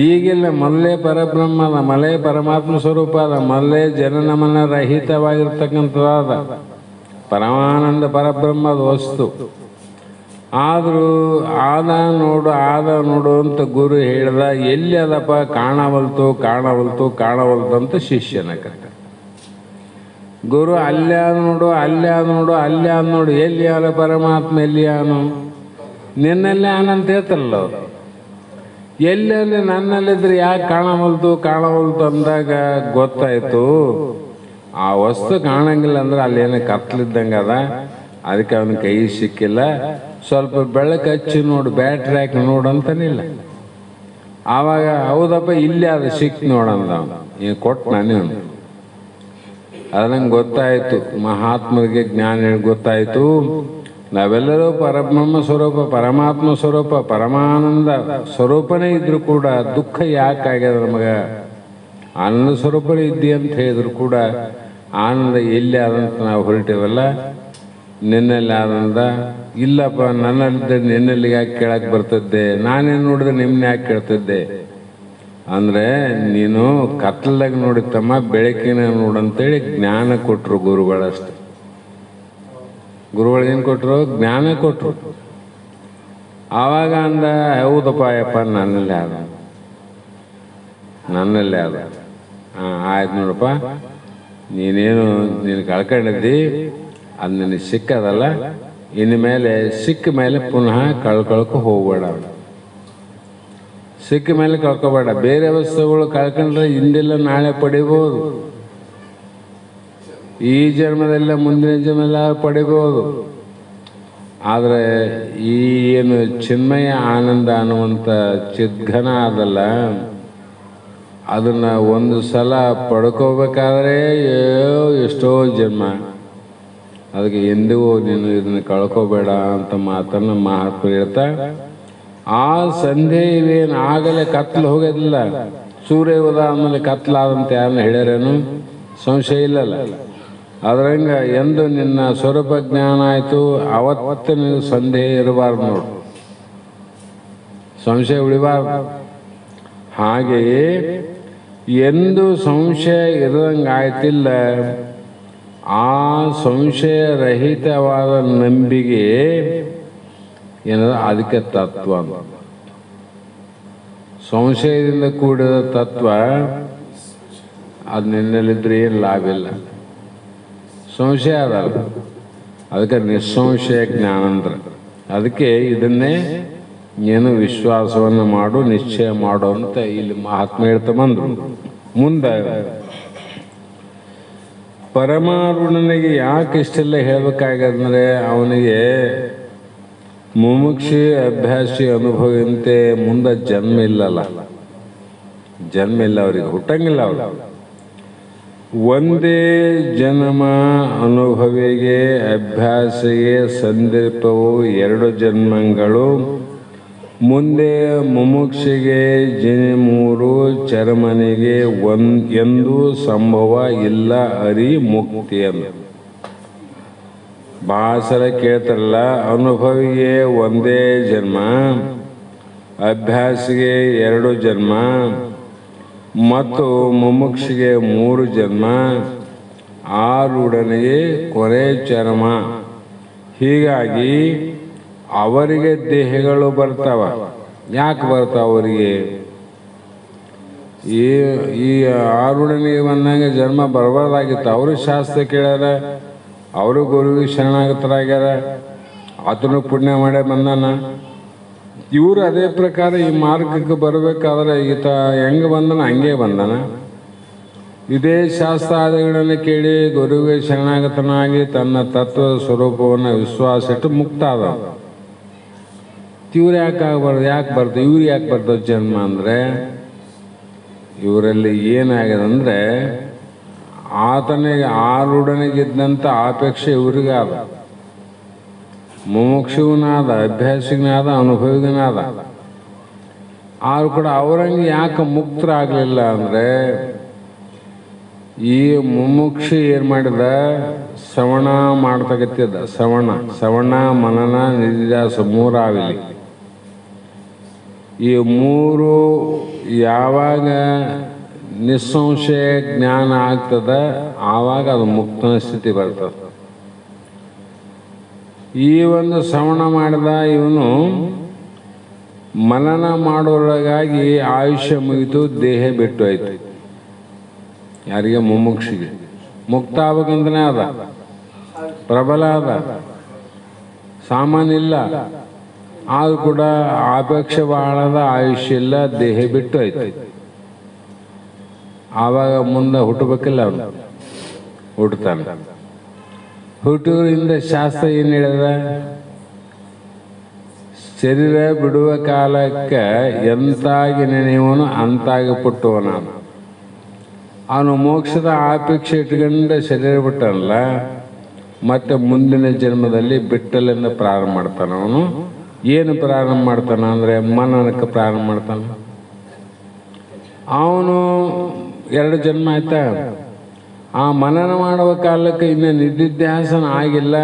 ಈಗಿಲ್ಲ, ಮೊದಲೇ ಪರಬ್ರಹ್ಮ ಅದ, ಮೊದಲೇ ಪರಮಾತ್ಮ ಸ್ವರೂಪ ಅದ, ಮೊದಲೇ ಜನನಮನ ರಹಿತವಾಗಿರ್ತಕ್ಕಂಥದ್ದಾದ ಪರಮಾನಂದ ಪರಬ್ರಹ್ಮದ ವಸ್ತು. ಆದರೂ ಆದ ನೋಡು ಅಂತ ಗುರು ಹೇಳ್ದ. ಎಲ್ಲಿ ಅದಪ್ಪ? ಕಾಣವಲ್ತು ಅಂತ ಶಿಷ್ಯನ ಕಟ್ಟ. ಗುರು ಅಲ್ಲಾದ ನೋಡು ಎಲ್ಲಿ ಅದ ಪರಮಾತ್ಮ? ಎಲ್ಲಿ ಅವನು? ನಿನ್ನೆಲ್ಲೇ ಆನಂತ ಹೇಳ್ತಾರಲ್ಲ ಅವರು. ಎಲ್ಲೆಲ್ಲಿ ನನ್ನಲ್ಲಿದ್ರೆ ಯಾಕೆ ಕಾಣವಲ್ತು ಅಂದಾಗ ಗೊತ್ತಾಯ್ತು ಆ ವಸ್ತು ಕಾಣಂಗಿಲ್ಲ ಅಂದ್ರೆ ಅಲ್ಲೇನೋ ಕತ್ಲಿದ್ದಂಗೆ ಅದ, ಅದಕ್ಕೆ ಅವನ ಕೈ ಸಿಕ್ಕಿಲ್ಲ. ಸ್ವಲ್ಪ ಬೆಳಕು ಹಚ್ಚಿ ನೋಡು, ಬ್ಯಾಟ್ರಿ ಹಾಕಿ ನೋಡು ಅಂತನಿಲ್ಲ. ಆವಾಗ ಹೌದಪ್ಪ ಇಲ್ಲೇ ಅದು ಸಿಕ್ತು ನೋಡಂದ ಅವನು ಕೊಟ್ಟು ನಾನೇ ಅದು ನಂಗೆ ಗೊತ್ತಾಯಿತು. ಮಹಾತ್ಮರಿಗೆ ಜ್ಞಾನ ಗೊತ್ತಾಯಿತು, ನಾವೆಲ್ಲರೂ ಪರಬ್ರಹ್ಮ ಸ್ವರೂಪ, ಪರಮಾತ್ಮ ಸ್ವರೂಪ, ಪರಮಾನಂದ ಸ್ವರೂಪನೇ ಇದ್ರೂ ಕೂಡ ದುಃಖ ಯಾಕಾಗ್ಯದ ನಮಗೆ? ಆನಂದ ಸ್ವರೂಪನೇ ಇದ್ದಿ ಅಂತ ಹೇಳಿದ್ರು ಕೂಡ ಆನಂದ ಎಲ್ಲಿ ಆದಂತ ನಾವು ಹೊರಟಿವಲ್ಲ. ನಿನ್ನಲ್ಲಿ ಆನಂದ ಇಲ್ಲಪ್ಪ, ನನ್ನಲ್ಲಿದ್ದ ನಿನ್ನಲ್ಲಿ ಯಾಕೆ ಕೇಳಕ್ಕೆ ಬರ್ತಿದ್ದೆ? ನಾನೇನು ನೋಡಿದ್ರೆ ನಿಮ್ಮನ್ನ ಯಾಕೆ ಕೇಳ್ತಿದ್ದೆ ಅಂದರೆ, ನೀನು ಕತ್ಲದಾಗ ನೋಡಿತ್ತಮ್ಮ, ಬೆಳಕಿನ ನೋಡಂತೇಳಿ ಜ್ಞಾನ ಕೊಟ್ಟರು ಗುರುಗಳಷ್ಟೆ. ಗುರುಗಳೇನು ಕೊಟ್ಟರು? ಜ್ಞಾನ ಕೊಟ್ಟರು. ಆವಾಗ ಅಂದ, ಹೌದಪ್ಪ ಯಪ್ಪ ನನ್ನಲ್ಲೇ ಆದ. ಆಯ್ತು ನೋಡಪ್ಪ, ನೀನು ಕಳ್ಕೊಂಡಿದ್ದಿ, ಅದು ನಿನಗೆ ಸಿಕ್ಕದಲ್ಲ, ಇನ್ಮೇಲೆ ಸಿಕ್ಕ ಮೇಲೆ ಪುನಃ ಕಳ್ಕೊಳಕ್ಕೆ ಹೋಗ್ಬೇಡ. ಸಿಕ್ಕ ಮೇಲೆ ಕಳ್ಕೊಬೇಡ. ಬೇರೆ ವಸ್ತುಗಳು ಕಳ್ಕೊಂಡ್ರೆ ಹಿಂದೆಲ್ಲ ನಾಳೆ ಪಡಿಬೋದು, ಈ ಜನ್ಮದೆಲ್ಲ ಮುಂದಿನ ಜನ್ಮೆಲ್ಲ ಪಡಿಬೋದು. ಆದರೆ ಈ ಏನು ಚಿನ್ಮಯ ಆನಂದ ಅನ್ನುವಂಥ ಚಿದ್ಘನ ಅದಲ್ಲ, ಅದನ್ನು ಒಂದು ಸಲ ಪಡ್ಕೋಬೇಕಾದ್ರೆ ಎಷ್ಟೋ ಜನ್ಮ. ಅದಕ್ಕೆ ಎಂದಿಗೂ ನೀನು ಇದನ್ನು ಕಳ್ಕೋಬೇಡ ಅಂತ ಮಾತನ್ನು ಮಹಾತ್ಮರು ಹೇಳ್ತಾ, ಆ ಸಂಧೆ ಇವೇನು ಆಗಲೇ ಕತ್ಲು ಹೋಗೋದಿಲ್ಲ. ಸೂರ್ಯ ಉದ ಆಮೇಲೆ ಕತ್ಲಾದಂತ ಯಾರನ್ನ ಹೇಳ್ಯಾರೇನು? ಸಂಶಯ ಇಲ್ಲಲ್ಲ. ಅದ್ರಂಗ ಎಂದು ನಿನ್ನ ಸ್ವರೂಪ ಜ್ಞಾನ ಆಯಿತು ಅವತ್ತು ನೀವು ಸಂದೇಹ ಇರಬಾರ್ದು ನೋಡು, ಸಂಶಯ ಉಳಿಬಾರ್ದು. ಹಾಗೆಯೇ ಎಂದು ಸಂಶಯ ಇರದಂಗೆ ಆಯ್ತಿಲ್ಲ, ಆ ಸಂಶಯರಹಿತವಾದ ನಂಬಿಕೆ ಏನದ ಅದಕ್ಕೆ ತತ್ವ. ಸಂಶಯದಿಂದ ಕೂಡಿದ ತತ್ವ ಅದು ನಿನ್ನಲ್ಲಿದ್ರೆ ಏನು ಲಾಭ ಇಲ್ಲ. ಸಂಶಯ ಅದಲ್ಲ, ಅದಕ್ಕೆ ನಿಸ್ಸಂಶಯ ಜ್ಞಾನ ಅಂದ್ರೆ. ಅದಕ್ಕೆ ಇದನ್ನೇ ಏನು ವಿಶ್ವಾಸವನ್ನು ಮಾಡು, ನಿಶ್ಚಯ ಮಾಡು ಅಂತ ಇಲ್ಲಿ ಮಹಾತ್ಮ ಹೇಳ್ತಾ ಬಂದರು. ಮುಂದೆ ಪರಮಾರುಣನಿಗೆ ಯಾಕೆ ಇಷ್ಟೆಲ್ಲ ಹೇಳ್ಬೇಕಾಗಂದ್ರೆ, ಅವನಿಗೆ ಮುಮುಕ್ಷಿ ಅಭ್ಯಾಸಿ ಅನುಭವಿಯಂತೆ ಮುಂದೆ ಜನ್ಮ ಇಲ್ಲ, ಅವ್ರಿಗೆ ಹುಟ್ಟಂಗಿಲ್ಲ. ಅವರು ಒಂದೇ ಜನ್ಮ ಅನುಭವಿಗೆ ಅಭ್ಯಾಸಿಗೆ ಸಂದರ್ಭವು 2 ಜನ್ಮಗಳು, ಮುಂದೆ ಮುಮುಕ್ಷಿಗೆ 3 ಚರಮನಿಗೆ ಎಂದು ಸಂಭವ ಇಲ್ಲ ಅರಿ ಮುಕ್ತಿ ಅಂತ ಭಾಳ ಸಲ ಕೇಳ್ತಾರಲ್ಲ. ಅನುಭವಿಗೆ ಒಂದೇ ಜನ್ಮ, ಅಭ್ಯಾಸಿಗೆ 2 ಜನ್ಮ ಮತ್ತು ಮುಮುಕ್ಷಿಗೆ 3 ಜನ್ಮ, ಆರೂಢನಿಗೆ ಕೊನೆ ಚರ್ಮ. ಹೀಗಾಗಿ ಅವರಿಗೆ ದೇಹಗಳು ಬರ್ತಾವ. ಯಾಕೆ ಬರ್ತಾವ ಅವರಿಗೆ? ಈ ಆರೂಢನಿಗೆ ಬಂದಂಗೆ ಜನ್ಮ ಬರಬಾರ್ದಾಗಿತ್ತು. ಅವರು ಶಾಸ್ತ್ರ ಕೇಳ್ಯಾರ, ಅವರು ಗುರುವಿಗೆ ಶರಣಾಗತರಾಗ್ಯಾರ, ಆತನು ಪುಣ್ಯ ಮಾಡೇ ಬಂದಾನ. ಇವರು ಅದೇ ಪ್ರಕಾರ ಈ ಮಾರ್ಗಕ್ಕೆ ಬರಬೇಕಾದ್ರೆ ಈತ ಹೆಂಗೆ ಬಂದನ ಹಂಗೆ ಬಂದನ. ಇದೇ ಶಾಸ್ತ್ರಾದಿಗಳನ್ನು ಕೇಳಿ ಗುರುವಿಗೆ ಶರಣಾಗತನಾಗಿ ತನ್ನ ತತ್ವದ ಸ್ವರೂಪವನ್ನು ವಿಶ್ವಾಸ ಇಟ್ಟು ಮುಕ್ತ ಆದ. ಇವ್ರು ಯಾಕೆ ಆಗ್ಬಾರ್ದು? ಇವ್ರು ಯಾಕೆ ಬರ್ತದೆ ಜನ್ಮ ಅಂದರೆ, ಇವರಲ್ಲಿ ಏನಾಗ್ಯದಂದ್ರೆ ಆತನಿಗೆ ಆರೂಢನಿಗಿದ್ದಂಥ ಅಪೇಕ್ಷೆ ಇವ್ರಿಗೆ ಆದ. ಮುಮುಕ್ಷುವಿನಾದ, ಅಭ್ಯಾಸಿಗನಾದ, ಅನುಭವಿಗನಾದ. ಆದ್ರೂ ಕೂಡ ಅವರಂಗೆ ಯಾಕೆ ಮುಕ್ತರಾಗಲಿಲ್ಲ ಅಂದರೆ, ಈ ಮುಮುಕ್ಷು ಏನು ಮಾಡಿದ? ಶ್ರವಣ ಮಾಡ್ತಕತ್ತಿದ್ದ. ಶ್ರವಣ ಮನನ ನಿಧಿಧ್ಯಾಸ 3 ಆವಿಲಿ. ಈ 3 ಯಾವಾಗ ನಿಸ್ಸಂಶಯ ಜ್ಞಾನ ಆಗ್ತದ ಆವಾಗ ಅದು ಮುಕ್ತನ ಸ್ಥಿತಿ ಬರ್ತದೆ. ಈ ಒಂದು ಶ್ರವಣ ಮಾಡಿದ ಇವನು ಮನನ ಮಾಡೋದ್ರೊಳಗಾಗಿ ಆಯುಷ್ಯ ಮುಗಿತು, ದೇಹ ಬಿಟ್ಟು ಆಯ್ತು. ಯಾರಿಗೆ? ಮುಮುಕ್ಷಿಗೆ. ಮುಕ್ತ ಆಗ್ಬೇಕಂತನೇ ಅದ, ಪ್ರಬಲ ಅದ, ಸಾಮಾನ್ಯ ಇಲ್ಲ. ಆದರೂ ಕೂಡ ಅಪೇಕ್ಷೆ ಬಹಳದ ಆಯುಷ್ಯ ಇಲ್ಲ, ದೇಹ ಬಿಟ್ಟು ಆಯ್ತು. ಆವಾಗ ಮುಂದೆ ಹುಟ್ಟಬೇಕಿಲ್ಲ, ಅವನು ಹುಟ್ಟುತ್ತಾನೆ. ಹುಟ್ಟುವುದರಿಂದ ಶಾಸ್ತ್ರ ಏನು ಹೇಳಿದ? ಶರೀರ ಬಿಡುವ ಕಾಲಕ್ಕೆ ಎಂತಾಗಿ ನೆನೆಯುವನು ಅಂತಾಗಿ ಪುಟ್ಟುವನ. ಅವನು ಮೋಕ್ಷದ ಅಪೇಕ್ಷೆ ಇಟ್ಕೊಂಡು ಶರೀರ ಬಿಟ್ಟನಲ್ಲ, ಮತ್ತೆ ಮುಂದಿನ ಜನ್ಮದಲ್ಲಿ ಬಿಟ್ಟಲಿಂದ ಪ್ರಾರಂಭ ಮಾಡ್ತಾನೆ. ಅವನು ಏನು ಪ್ರಾರಂಭ ಮಾಡ್ತಾನೆ ಅಂದರೆ ಮನನಕ್ಕೆ ಪ್ರಾರಂಭ ಮಾಡ್ತಾನೆ. ಅವನು 2 ಜನ್ಮ ಆಯ್ತಾ. ಆ ಮನನ ಮಾಡುವ ಕಾಲಕ್ಕೆ ಇನ್ನು ನಿಧಿಧ್ಯಾಸನ ಆಗಿಲ್ಲ.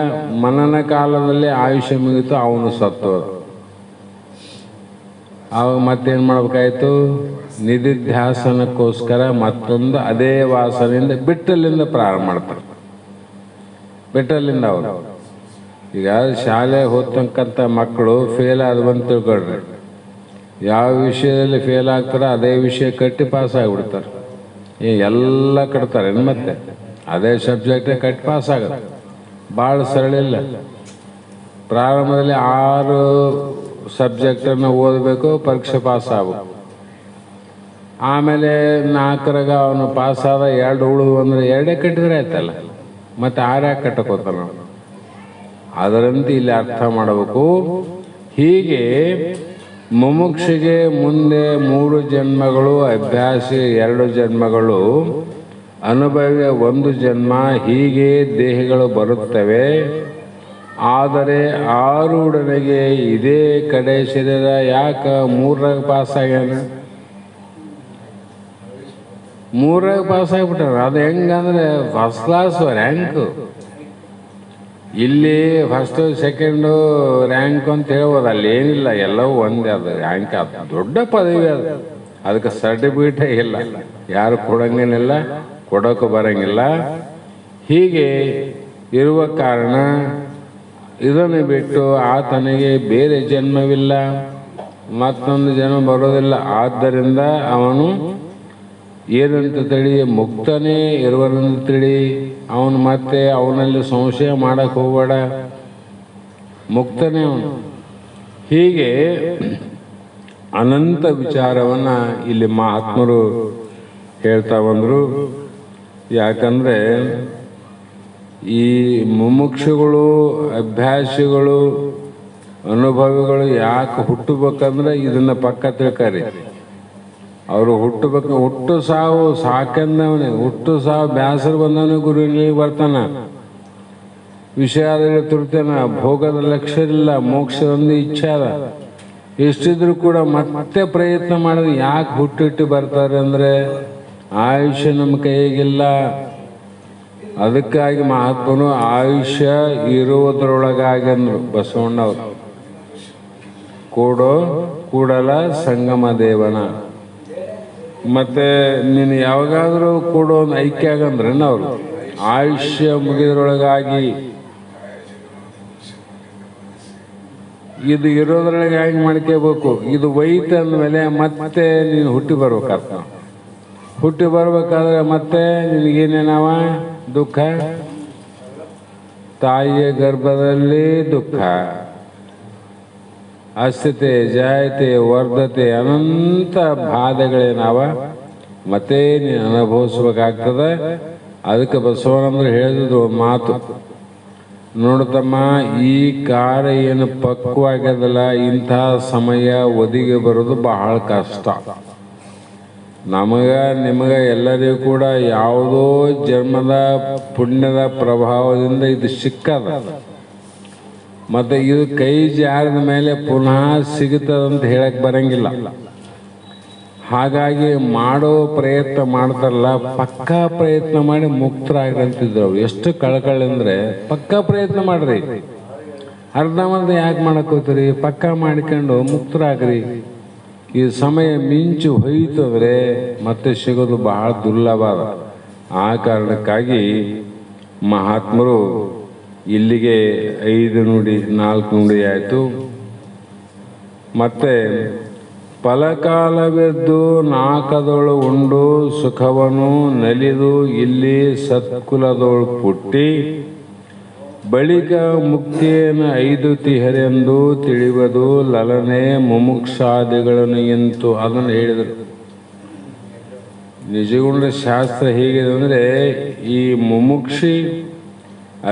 ಮನನ ಕಾಲದಲ್ಲಿ ಆಯುಷ್ಯ ಮುಗಿತು, ಅವನು ಸತ್ತು. ಆವಾಗ ಮತ್ತೇನು ಮಾಡ್ಬೇಕಾಯ್ತು? ನಿಧಿಧ್ಯಾಸನಕ್ಕೋಸ್ಕರ ಮತ್ತೊಂದು ಅದೇ ವಾಸನೆಯಿಂದ ಬಿಟ್ಟಲಿಂದ ಪ್ರಾರಂಭ ಮಾಡ್ತಾರೆ. ಬಿಟ್ಟಲಿಂದ ಅವರು ಈಗ ಶಾಲೆ ಓದ್ತಕ್ಕಂಥ ಮಕ್ಕಳು ಫೇಲ್ ಆದ್ವಂತ ತಿಳ್ಕೊಳ್ರಿ. ಯಾವ ವಿಷಯದಲ್ಲಿ ಫೇಲ್ ಆಗ್ತಾರೋ ಅದೇ ವಿಷಯ ಕಟ್ಟಿ ಪಾಸ್ ಆಗಿಬಿಡ್ತಾರೆ. ಎಲ್ಲ ಕಟ್ತಾರೆ. ಮತ್ತೆ ಅದೇ ಸಬ್ಜೆಕ್ಟೇ ಕಟ್ಟಿ ಪಾಸ್ ಆಗುತ್ತೆ. ಭಾಳ ಸರಳ ಇಲ್ಲ. ಪ್ರಾರಂಭದಲ್ಲಿ 6 ಸಬ್ಜೆಕ್ಟನ್ನು ಓದಬೇಕು, ಪರೀಕ್ಷೆ ಪಾಸ್ ಆಗಬೇಕು. ಆಮೇಲೆ 4ರಾಗ ಅವನು ಪಾಸ್ ಆದ, 2 ಉಳಿದು ಅಂದರೆ 2 ಕಟ್ಟಿದ್ರೆ ಆಯ್ತಲ್ಲ, ಮತ್ತು 6 ಯಾಕೆ ಕಟ್ಟಕೋತಾನ? ಅದರಂತೆ ಇಲ್ಲಿ ಅರ್ಥ ಮಾಡಬೇಕು. ಹೀಗೆ ಮುಮುಕ್ಷಿಗೆ ಮುಂದೆ 3 ಜನ್ಮಗಳು, ಅಭ್ಯಾಸಿ 2 ಜನ್ಮಗಳು, ಅನುಭವಿ 1 ಜನ್ಮ, ಹೀಗೆ ದೇಹಗಳು ಬರುತ್ತವೆ. ಆದರೆ ಆರೂಢನಿಗೆ ಇದೇ ಕಡೆ ಶರೀರ ಯಾಕೆ 3ರಾಗ ಪಾಸ್ ಆಗ್ಯಾನ? 3ರಾಗ ಪಾಸ್ ಆಗಿಬಿಟ್ಟಾರ. ಅದು ಹೆಂಗಂದ್ರೆ ಫಸ್ಟ್ ಕ್ಲಾಸ್ ರ್ಯಾಂಕು. ಇಲ್ಲಿ ಫಸ್ಟು ಸೆಕೆಂಡು ರ್ಯಾಂಕ್ ಅಂತ ಹೇಳ್ಬೋದು. ಅಲ್ಲಿ ಏನಿಲ್ಲ, ಎಲ್ಲವೂ ಒಂದೇ. ಅದು ರ್ಯಾಂಕ್, ಅದು ದೊಡ್ಡ ಪದವಿ. ಅದು ಅದಕ್ಕೆ ಸರ್ಟಿಫಿಕೇಟೇ ಇಲ್ಲ, ಯಾರು ಕೊಡಂಗೇನಿಲ್ಲ, ಕೊಡೋಕೆ ಬರೋಂಗಿಲ್ಲ. ಹೀಗೆ ಇರುವ ಕಾರಣ ಇದನ್ನು ಬಿಟ್ಟು ಆತನಿಗೆ ಬೇರೆ ಜನ್ಮವಿಲ್ಲ, ಮತ್ತೊಂದು ಜನ್ಮ ಬರೋದಿಲ್ಲ. ಆದ್ದರಿಂದ ಅವನು ಏನಂತ ತಿಳಿ? ಮುಕ್ತನೇ ಇರುವನಂತ ತಿಳಿ. ಅವನು ಮತ್ತೆ ಅವನಲ್ಲಿ ಸಂಶಯ ಮಾಡಕ್ಕೆ ಹೋಗಬೇಡ, ಮುಕ್ತನೇ ಅವನು. ಹೀಗೆ ಅನಂತ ವಿಚಾರವನ್ನು ಇಲ್ಲಿ ಮಹಾತ್ಮರು ಹೇಳ್ತಾ ಬಂದರು. ಯಾಕಂದರೆ ಈ ಮುಮುಕ್ಷುಗಳು, ಅಭ್ಯಾಸಿಗಳು, ಅನುಭವಿಗಳು ಯಾಕೆ ಹುಟ್ಟಬೇಕಂದ್ರೆ ಇದನ್ನು ಪಕ್ಕ ತಿಳ್ಕರಿ. ಅವರು ಹುಟ್ಟಬೇಕು. ಹುಟ್ಟು ಸಾವು ಸಾಕಂದವನೇ. ಹುಟ್ಟು ಸಾವು ಬ್ಯಾಸರ ಬಂದವನೇ ಗುರುವಿನಲ್ಲಿ ಬರ್ತಾನ. ವಿಷಯದಲ್ಲಿ ತುರ್ತಾನ. ಭೋಗದ ಲಕ್ಷ್ಯ ಇಲ್ಲ, ಮೋಕ್ಷದೊಂದು ಇಚ್ಛೆ ಅದ. ಎಷ್ಟಿದ್ರು ಕೂಡ ಮತ್ತೆ ಪ್ರಯತ್ನ ಮಾಡಿದ್ರೆ ಯಾಕೆ ಹುಟ್ಟಿಟ್ಟು ಬರ್ತಾರೆ ಅಂದರೆ ಆಯುಷ್ಯ ನಮ್ಮ ಕೈಗಿಲ್ಲ. ಅದಕ್ಕಾಗಿ ಮಹಾತ್ಮನು ಆಯುಷ್ಯ ಇರುವುದರೊಳಗಾಗಿ ಅಂದರು ಬಸವಣ್ಣವರು. ಕೂಡಲ ಸಂಗಮ ದೇವನ. ಮತ್ತೆ ನೀನು ಯಾವಾಗಾದರೂ ಕೂಡ ಒಂದು ಐಕ್ಯ ಆಗಂದ್ರೆ ಅವರು ಆಯುಷ್ಯ ಮುಗಿದ್ರೊಳಗಾಗಿ, ಇದು ಇರೋದ್ರೊಳಗೆ ಹೇಗೆ ಮಾಡ್ಕೋಬೇಕು. ಇದು ವೈಟ್ ಅಂದಮೇಲೆ ಮತ್ತೆ ನೀನು ಹುಟ್ಟಿ ಬರ್ಬೇಕರ್ಥ. ಹುಟ್ಟಿ ಬರ್ಬೇಕಾದ್ರೆ ಮತ್ತೆ ನಿನಗೇನೇನವ? ದುಃಖ. ತಾಯಿಯ ಗರ್ಭದಲ್ಲಿ ದುಃಖ, ಅಸ್ಥಿತೆ, ಜಾಯತೆ, ವರ್ಧತೆ, ಅನಂತ ಬಾಧೆಗಳೇನಾವ ಮತ್ತೆ ನೀನು ಅನುಭವಿಸ್ಬೇಕಾಗ್ತದೆ. ಅದಕ್ಕೆ ಬಸವಣ್ಣಂದ್ರೆ ಹೇಳಿದ್ರು ಮಾತು, ನೋಡ್ತಮ್ಮ, ಈ ಕಾರ್ಯ ಏನು ಪಕ್ವಾಗ್ಯದಲ್ಲ, ಇಂಥ ಸಮಯ ಒದಗಿ ಬರೋದು ಬಹಳ ಕಷ್ಟ. ನಿಮಗೆ ಎಲ್ಲರಿಗೂ ಕೂಡ ಯಾವುದೋ ಜನ್ಮದ ಪುಣ್ಯದ ಪ್ರಭಾವದಿಂದ ಇದು ಸಿಕ್ಕದ. ಮತ್ತು ಇದು ಕೈ ಜಾರಿದ ಮೇಲೆ ಪುನಃ ಸಿಗುತ್ತದಂತ ಹೇಳಕ್ಕೆ ಬರಂಗಿಲ್ಲ. ಹಾಗಾಗಿ ಮಾಡೋ ಪ್ರಯತ್ನ ಮಾಡ್ತಾರಲ್ಲ, ಪಕ್ಕಾ ಪ್ರಯತ್ನ ಮಾಡಿ ಮುಕ್ತರಾಗ್ರಂತಿದ್ರು ಅವ್ರು. ಎಷ್ಟು ಕಳಕಳಿ ಪಕ್ಕಾ ಪ್ರಯತ್ನ ಮಾಡ್ರಿ. ಅರ್ಧಮರ್ಧ ಯಾಕೆ ಮಾಡಕ್ಕೋತೀರಿ? ಪಕ್ಕಾ ಮಾಡಿಕೊಂಡು ಮುಕ್ತರಾಗ್ರಿ. ಈ ಸಮಯ ಮಿಂಚು ಹೋಯ್ತಂದ್ರೆ ಮತ್ತೆ ಸಿಗೋದು ಬಹಳ ದುರ್ಲಭ. ಆ ಕಾರಣಕ್ಕಾಗಿ ಮಹಾತ್ಮರು ಇಲ್ಲಿಗೆ 5 ನುಡಿ 4 ನುಡಿ ಆಯಿತು. ಮತ್ತೆ ಫಲಕಾಲವೆದ್ದು ನಾಕದೊಳು ಉಂಡು ಸುಖವನು ನಲಿದು ಇಲ್ಲಿ ಸತ್ಕುಲದೊಳು ಪುಟ್ಟಿ ಬಳಿಕ ಮುಕ್ತಿಯನ್ನು ಐದುತಿಹರೆಂದು ತಿಳಿಯುವುದು ಲಲನೆ ಮುಮುಕ್ಷಾದಿಗಳನ್ನು ಎಂತು ಅದನ್ನು ಹೇಳಿದರು. ನಿಜಗುಣ ಶಾಸ್ತ್ರ ಹೇಗಿದೆ ಅಂದರೆ, ಈ ಮುಮುಕ್ಷಿ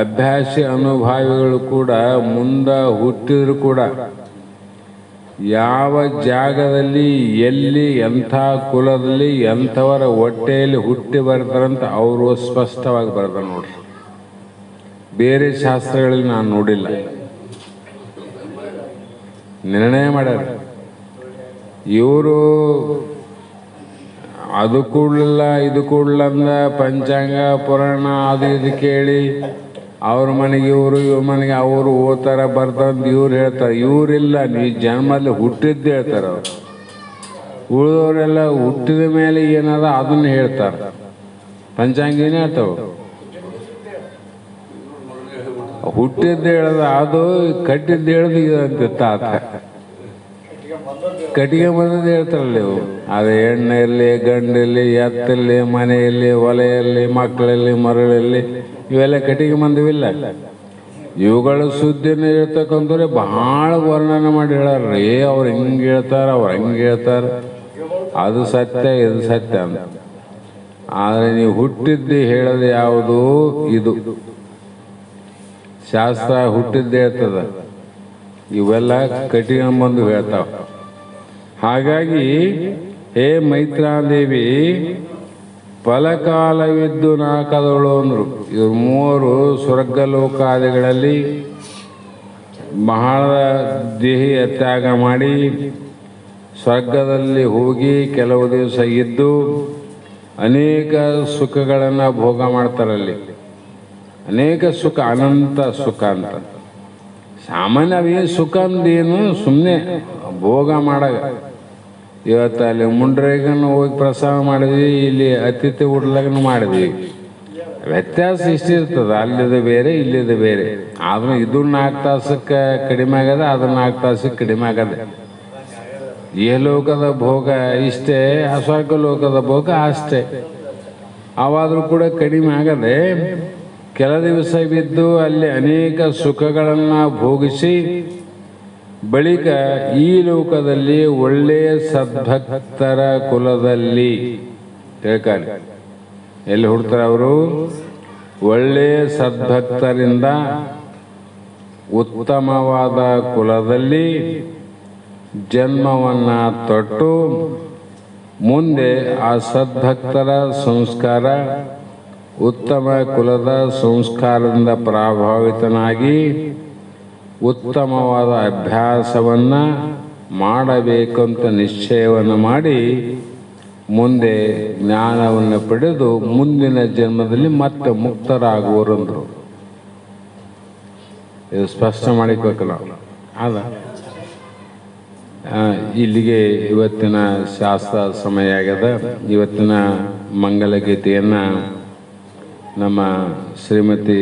ಅಭ್ಯಾಸಿ ಅನುಭಾವಿಗಳು ಕೂಡ ಮುಂದೆ ಹುಟ್ಟಿದ್ರು ಕೂಡ ಯಾವ ಜಾಗದಲ್ಲಿ ಎಲ್ಲಿ ಎಂಥ ಕುಲದಲ್ಲಿ ಎಂಥವರ ಹೊಟ್ಟೆಯಲ್ಲಿ ಹುಟ್ಟಿ ಬರ್ತಾರಂತ ಅವರು ಸ್ಪಷ್ಟವಾಗಿ ಬರ್ತಾರೆ ನೋಡ್ರಿ. ಬೇರೆ ಶಾಸ್ತ್ರಗಳಲ್ಲಿ ನಾನು ನೋಡಿಲ್ಲ. ನಿರ್ಣಯ ಮಾಡ್ಯಾರ ಇವರು. ಅದು ಕೂಡಲಿಲ್ಲ ಇದು ಕೂಡಲಿಲ್ಲ ಅಂದ ಪಂಚಾಂಗ ಪುರಾಣ ಅದು ಇದು ಕೇಳಿ ಅವ್ರ ಮನೆಗೆ ಇವರು ಇವ್ರ ಮನೆಗೆ ಅವರು ಓದ್ತಾರ ಬರ್ತಾರಂತ ಇವ್ರು ಹೇಳ್ತಾರೆ. ಇವರಿಲ್ಲ, ನೀ ಜನ್ಮಲ್ಲಿ ಹುಟ್ಟಿದ್ದು ಹೇಳ್ತಾರೆ ಅವರು. ಉಳಿದವರೆಲ್ಲ ಹುಟ್ಟಿದ ಮೇಲೆ ಏನದ ಅದನ್ನು ಹೇಳ್ತಾರೆ. ಪಂಚಾಂಗ ಏನೇ ಹೇಳ್ತಾವ, ಹುಟ್ಟಿದ್ದು ಹೇಳ್ದ ಅದು, ಕಟ್ಟಿದ್ದು ಹೇಳ್ದು ಇದಂತ ತಾತ. ಕಟ್ಟಿಗೆ ಬಂದದ್ದು ಹೇಳ್ತಾರಲ್ಲ ಇವು. ಅದು ಹೆಣ್ಣು ಇರಲಿ ಗಂಡು ಇರಲಿ ಎತ್ತಿರಲಿ ಮನೆಯಲ್ಲಿ ಹೊಲೆಯಲ್ಲಿ ಮಕ್ಕಳಲ್ಲಿ ಮರಳಲ್ಲಿ ಇವೆಲ್ಲ ಕಟ್ಟಿಗೆ ಬಂದವಿಲ್ಲ. ಇವುಗಳ ಸುದ್ದಿನ ಹೇಳ್ತಕ್ಕಂಥವ್ರೆ ಬಹಳ ವರ್ಣನೆ ಮಾಡಿ ಹೇಳಾರ್ರಿ. ಅವ್ರು ಹಿಂಗೆ ಹೇಳ್ತಾರೆ ಅವ್ರು ಹಂಗೆ ಹೇಳ್ತಾರೆ, ಅದು ಸತ್ಯ ಇದು ಸತ್ಯ ಅಂತ. ಆದರೆ ನೀವು ಹುಟ್ಟಿದ್ದು ಹೇಳೋದು ಯಾವುದು? ಇದು ಶಾಸ್ತ್ರ ಹುಟ್ಟಿದ್ದು ಹೇಳ್ತದ, ಇವೆಲ್ಲ ಕಟ್ಟಿಗೆ ಬಂದು ಹೇಳ್ತಾವ. ಹಾಗಾಗಿ ಹೇ ಮೈತ್ರಾದೇವಿ, ಫಲಕಾಲವಿದ್ದು ನಾಕದಳು ಅಂದರು. ಇವರು ಮೂವರು ಸ್ವರ್ಗಲೋಕಾದಿಗಳಲ್ಲಿ ಬಹಳ ದೇಹಿಯ ತ್ಯಾಗ ಮಾಡಿ ಸ್ವರ್ಗದಲ್ಲಿ ಹೋಗಿ ಕೆಲವು ದಿವಸ ಇದ್ದು ಅನೇಕ ಸುಖಗಳನ್ನು ಭೋಗ ಮಾಡ್ತಾರಲ್ಲಿ. ಅನೇಕ ಸುಖ, ಅನಂತ ಸುಖ ಅಂತ. ಸಾಮಾನ್ಯವೇ ಸುಖ ಅಂದೇನು ಸುಮ್ಮನೆ ಭೋಗ ಮಾಡಾಗ. ಇವತ್ತು ಅಲ್ಲಿ ಮುಂಡ್ರೇಗನ್ನು ಹೋಗಿ ಪ್ರಸಾದ ಮಾಡಿದ್ವಿ, ಇಲ್ಲಿ ಅತಿಥಿ ಊಟಲಾಗನು ಮಾಡಿದ್ವಿ. ವ್ಯತ್ಯಾಸ ಇಷ್ಟಿರ್ತದೆ, ಅಲ್ಲಿದು ಬೇರೆ ಇಲ್ಲಿದು ಬೇರೆ. ಆದ್ರೂ ಇದು 4 ತಾಸಕ್ಕೆ ಕಡಿಮೆ ಆಗದ, ಅದು 4 ತಾಸಕ್ಕೆ ಕಡಿಮೆ ಆಗದೆ. ಈ ಲೋಕದ ಭೋಗ ಇಷ್ಟೇ, ಸ್ವರ್ಗ ಲೋಕದ ಭೋಗ ಅಷ್ಟೇ. ಅವಾದರೂ ಕೂಡ ಕಡಿಮೆ ಆಗದೆ ಕೆಲ ದಿವಸ ಬಿದ್ದು ಅಲ್ಲಿ ಅನೇಕ ಸುಖಗಳನ್ನು ಭೋಗಿಸಿ ಬಳಿಕ ಈ ಲೋಕದಲ್ಲಿ ಒಳ್ಳೆಯ ಸದ್ಭಕ್ತರ ಕುಲದಲ್ಲಿ ಹೇಳ್ತಾರೆ. ಎಲ್ಲಿ ಹುಡ್ತಾರೆ ಅವರು? ಒಳ್ಳೆಯ ಸದ್ಭಕ್ತರಿಂದ ಉತ್ತಮವಾದ ಕುಲದಲ್ಲಿ ಜನ್ಮವನ್ನು ತೊಟ್ಟು ಮುಂದೆ ಆ ಸದ್ಭಕ್ತರ ಸಂಸ್ಕಾರ, ಉತ್ತಮ ಕುಲದ ಸಂಸ್ಕಾರದಿಂದ ಪ್ರಭಾವಿತನಾಗಿ ಉತ್ತಮವಾದ ಅಭ್ಯಾಸವನ್ನು ಮಾಡಬೇಕಂತ ನಿಶ್ಚಯವನ್ನು ಮಾಡಿ ಮುಂದೆ ಜ್ಞಾನವನ್ನು ಪಡೆದು ಮುಂದಿನ ಜನ್ಮದಲ್ಲಿ ಮತ್ತೆ ಮುಕ್ತರಾಗುವರಂದರು. ಇದು ಸ್ಪಷ್ಟ ಮಾಡಿಕೋಬೇಕಲ್ಲ. ಅದ ಇಲ್ಲಿಗೆ ಇವತ್ತಿನ ಶಾಸ್ತ್ರ ಸಮಯ ಆಗ್ಯದ. ಇವತ್ತಿನ ಮಂಗಲಗೀತೆಯನ್ನು ನಮ್ಮ ಶ್ರೀಮತಿ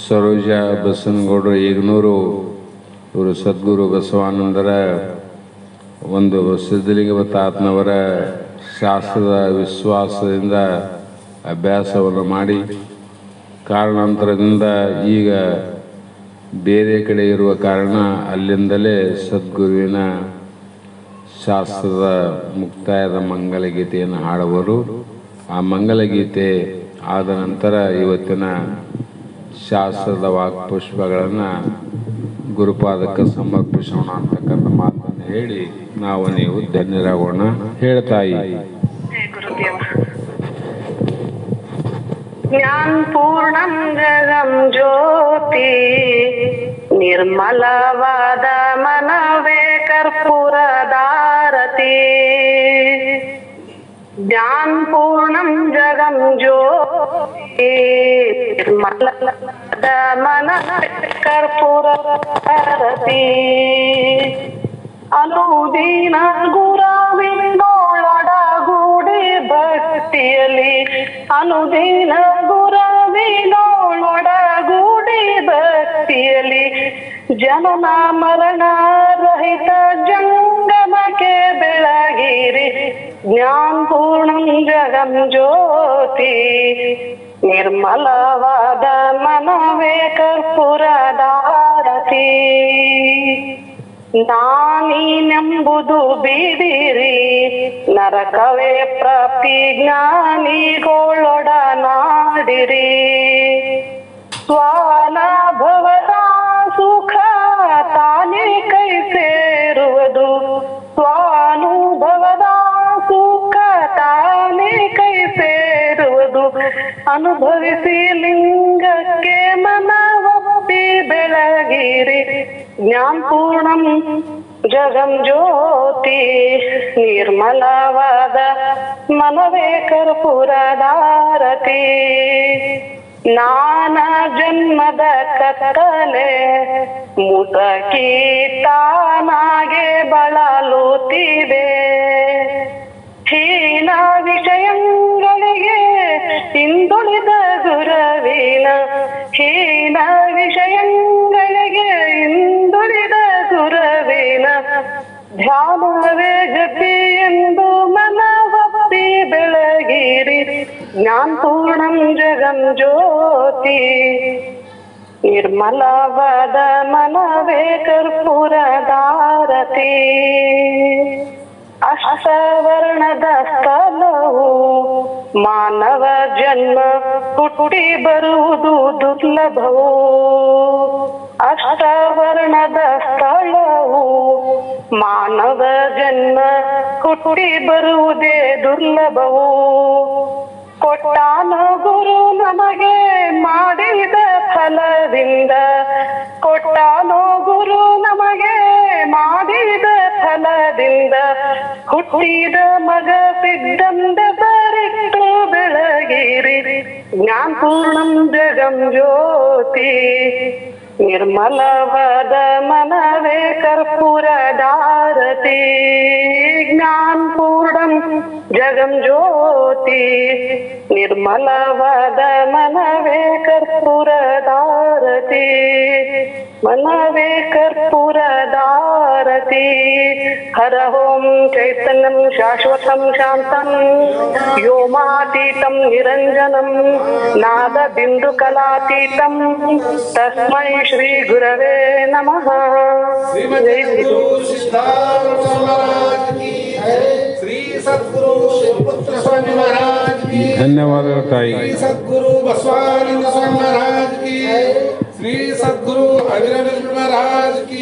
ಸರೋಜಾ ಬಸನಗೌಡರು ಈಗನೂರು, ಇವರು ಸದ್ಗುರು ಬಸವಾನಂದರ ಒಂದು ಸಿದ್ಧಲಿಂಗ ತಾತನವರ ಶಾಸ್ತ್ರದ ವಿಶ್ವಾಸದಿಂದ ಅಭ್ಯಾಸವನ್ನು ಮಾಡಿ ಕಾರಣಾಂತರದಿಂದ ಈಗ ಬೇರೆ ಕಡೆ ಇರುವ ಕಾರಣ ಅಲ್ಲಿಂದಲೇ ಸದ್ಗುರುವಿನ ಶಾಸ್ತ್ರದ ಮುಕ್ತಾಯದ ಮಂಗಲಗೀತೆಯನ್ನು ಹಾಡುವರು. ಆ ಮಂಗಲಗೀತೆ ಆದ ನಂತರ ಇವತ್ತಿನ ಶಾಸ್ತ್ರದ ವಾಕ್ಪುಷ್ಪಗಳನ್ನು ಗುರುಪಾದಕ್ಕೆ ಸಮರ್ಪಿಸೋಣ ಅಂತಕ್ಕಂಥ ಮಾತನ್ನು ಹೇಳಿ ನಾವು ನೀವು ಧನ್ಯರಾಗೋಣ. ಹೇಳ್ತಾಯಿ ಜ್ಞಾನ ಪೂರ್ಣಂ ಜಗಂ ಜ್ಯೋತಿ ನಿರ್ಮಲವಾದ ಮನವೇ ಕರ್ಪೂರದಾರತಿ. ಜ್ಞಾನ ಪೂರ್ಣಂ ಜಗಂ ಜ್ಯೋತಿ ನಿರ್ಮಲವಾದ ಮನವೇ ಕರ್ಪೂರದಾರತಿ. ಅನುದೀನ ಗುರವಿನೊಳಗೂಡಿ ಭಕ್ತಿಯಲ್ಲಿ, ಅನುದೀನ ಗುರವಿನೊಳಗೂಡಿ ಭಕ್ತಿಯಲ್ಲಿ ಜನನ ಮರಣ ರಹಿತ ಜಂಗಮಕ್ಕೆ ಬೆಳಗಿರಿ. ಜ್ಞಾನ ಪೂರ್ಣಂ ಜಗಂ ಜ್ಯೋತಿ ನಿರ್ಮಲವಾದ ಮನವೇ ಕರ್ಪೂರದಾರತಿ. ನಾನೀನೆಂಬುದು ಬೀದಿರಿ ನರಕವೇ ಪ್ರಾಪ್ತಿ ಜ್ಞಾನಿಗಳೊಡನಾಡಿರಿ. ಸ್ವಾನುಭವದ ಸುಖ ತಾನೇ ಕೈ ಸೇರುವುದು. ಸ್ವಾನುಭವದ ಸುಖ ತಾನೇ ಕೈ ಸೇರುವುದು. ಅನುಭವಿಸಿ ಲಿಂಗಕ್ಕೆ ಮನವೊಪ್ಪಿ ಬೆಳಗಿರಿ. ಜ್ಞಾನಪೂರ್ಣಂ ಜಗಂ ಜ್ಯೋತಿ. ನಿರ್ಮಲವಾದ ಮನವೇ ಕರ್ಪೂರದಾರತಿ. ನಾನಾ ಜನ್ಮದ ಕತ್ತಲೆ ಮುಟಕಿ ತಾನಾಗೆ ಬಳಲುತ್ತಿದೆ. ಹೀನ ವಿಷಯಗಳಿಗೆ ಹಿಂದುಳಿದ ಗುರುವಿನ. ಹೀನ ವಿಷಯಗಳಿಗೆ ಹಿಂದುಳಿದ ಗುರುವಿನ ಧ್ಯಾನವೇ ಗತಿ ಎಂದು ಮನವೊಪ್ಪಿ ಬೆಳಗಿರಿ. ಜ್ಞಾನಪೂರ್ಣಂ ಜಗಂ ಜ್ಯೋತಿ. ನಿರ್ಮಲವಾದ ಮನವೇ ಕರ್ಪೂರದಾರತಿ. ಅಷ್ಟವರ್ಣದ ಸ್ಥಳವು ಮಾನವ ಜನ್ಮ ಹುಟ್ಟಿ ಬರುವುದು ದುರ್ಲಭವು. ಅಷ್ಟವರ್ಣದ ಸ್ಥಳವು ಮಾನವ ಜನ್ಮ ಹುಟ್ಟಿ ಬರುವುದೇ ದುರ್ಲಭವು. ಕೊಟ್ಟಾನು ಗುರು ನಮಗೆ ಮಾಡಿದ ಫಲದಿಂದ. ಕೊಟ್ಟಾನು ಗುರು ನಮಗೆ ಮಾಡಿದ ಫಲದಿಂದ. ಹುಟ್ಟಿದ ಮಗ ಸಿದ್ಧಂದ ಬರಿಟ್ಟು ಬೆಳಗಿರಿ. ಜ್ಞಾನಪೂರ್ಣಂ ಜಗಂ ಜ್ಯೋತಿ. ನಿರ್ಮಲವಾದ ಮನವೇ ಕರ್ಪೂರದಾರತಿ. ಜ್ಞಾನಪೂರ್ಣಂ ಜಗಂ ಜ್ಯೋತಿ. ನಿರ್ಮಲವಾದ ಮನವೇ ಕರ್ಪೂರದಾರತಿ. ಮನವೇ ಕರ್ಪೂರದಾರತಿ. ಹರ ಓಂ ಚೈತನ್ಯಂ ಶಾಶ್ವತಂ ಶಾಂತಂ ವ್ಯೋಮಾತೀತಂ ನಿರಂಜನಂ ನಾದ ಬಿಂದು ಕಲಾತೀತಂ ತಸ್ಮೈ ಶ್ರೀ ಗುರವೇ ನಮಃ. ಶ್ರೀಮತಿ ಗುರು ಸಿದ್ಧಾರೂಢ ಮಹಾರಾಜ್ ಕಿ ಜೈ. ಶ್ರೀ ಸದ್ಗುರು ಶಿವಪುತ್ರ ಸ್ವಾಮಿ ಮಹಾರಾಜ್ ಕಿ ಧನ್ಯವಾದಗಳು ತಾಯಿ. ಶ್ರೀ ಸದ್ಗುರು ಬಸವಾನಂದ ಸ್ವಾಮಿ ಮಹಾರಾಜ್ ಕಿ ಶ್ರೀ ಸದ್ಗುರು ಅಭಿನವ ಮಹಾರಾಜ್ ಕಿ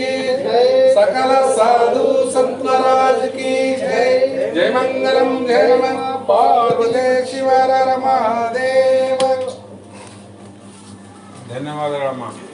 सकल साधु संत महाराज की जय. जय मंगलम जय मंगल पार्वती शिव हर महादेव. ಧನ್ಯವಾದಗಳಮ್ಮ.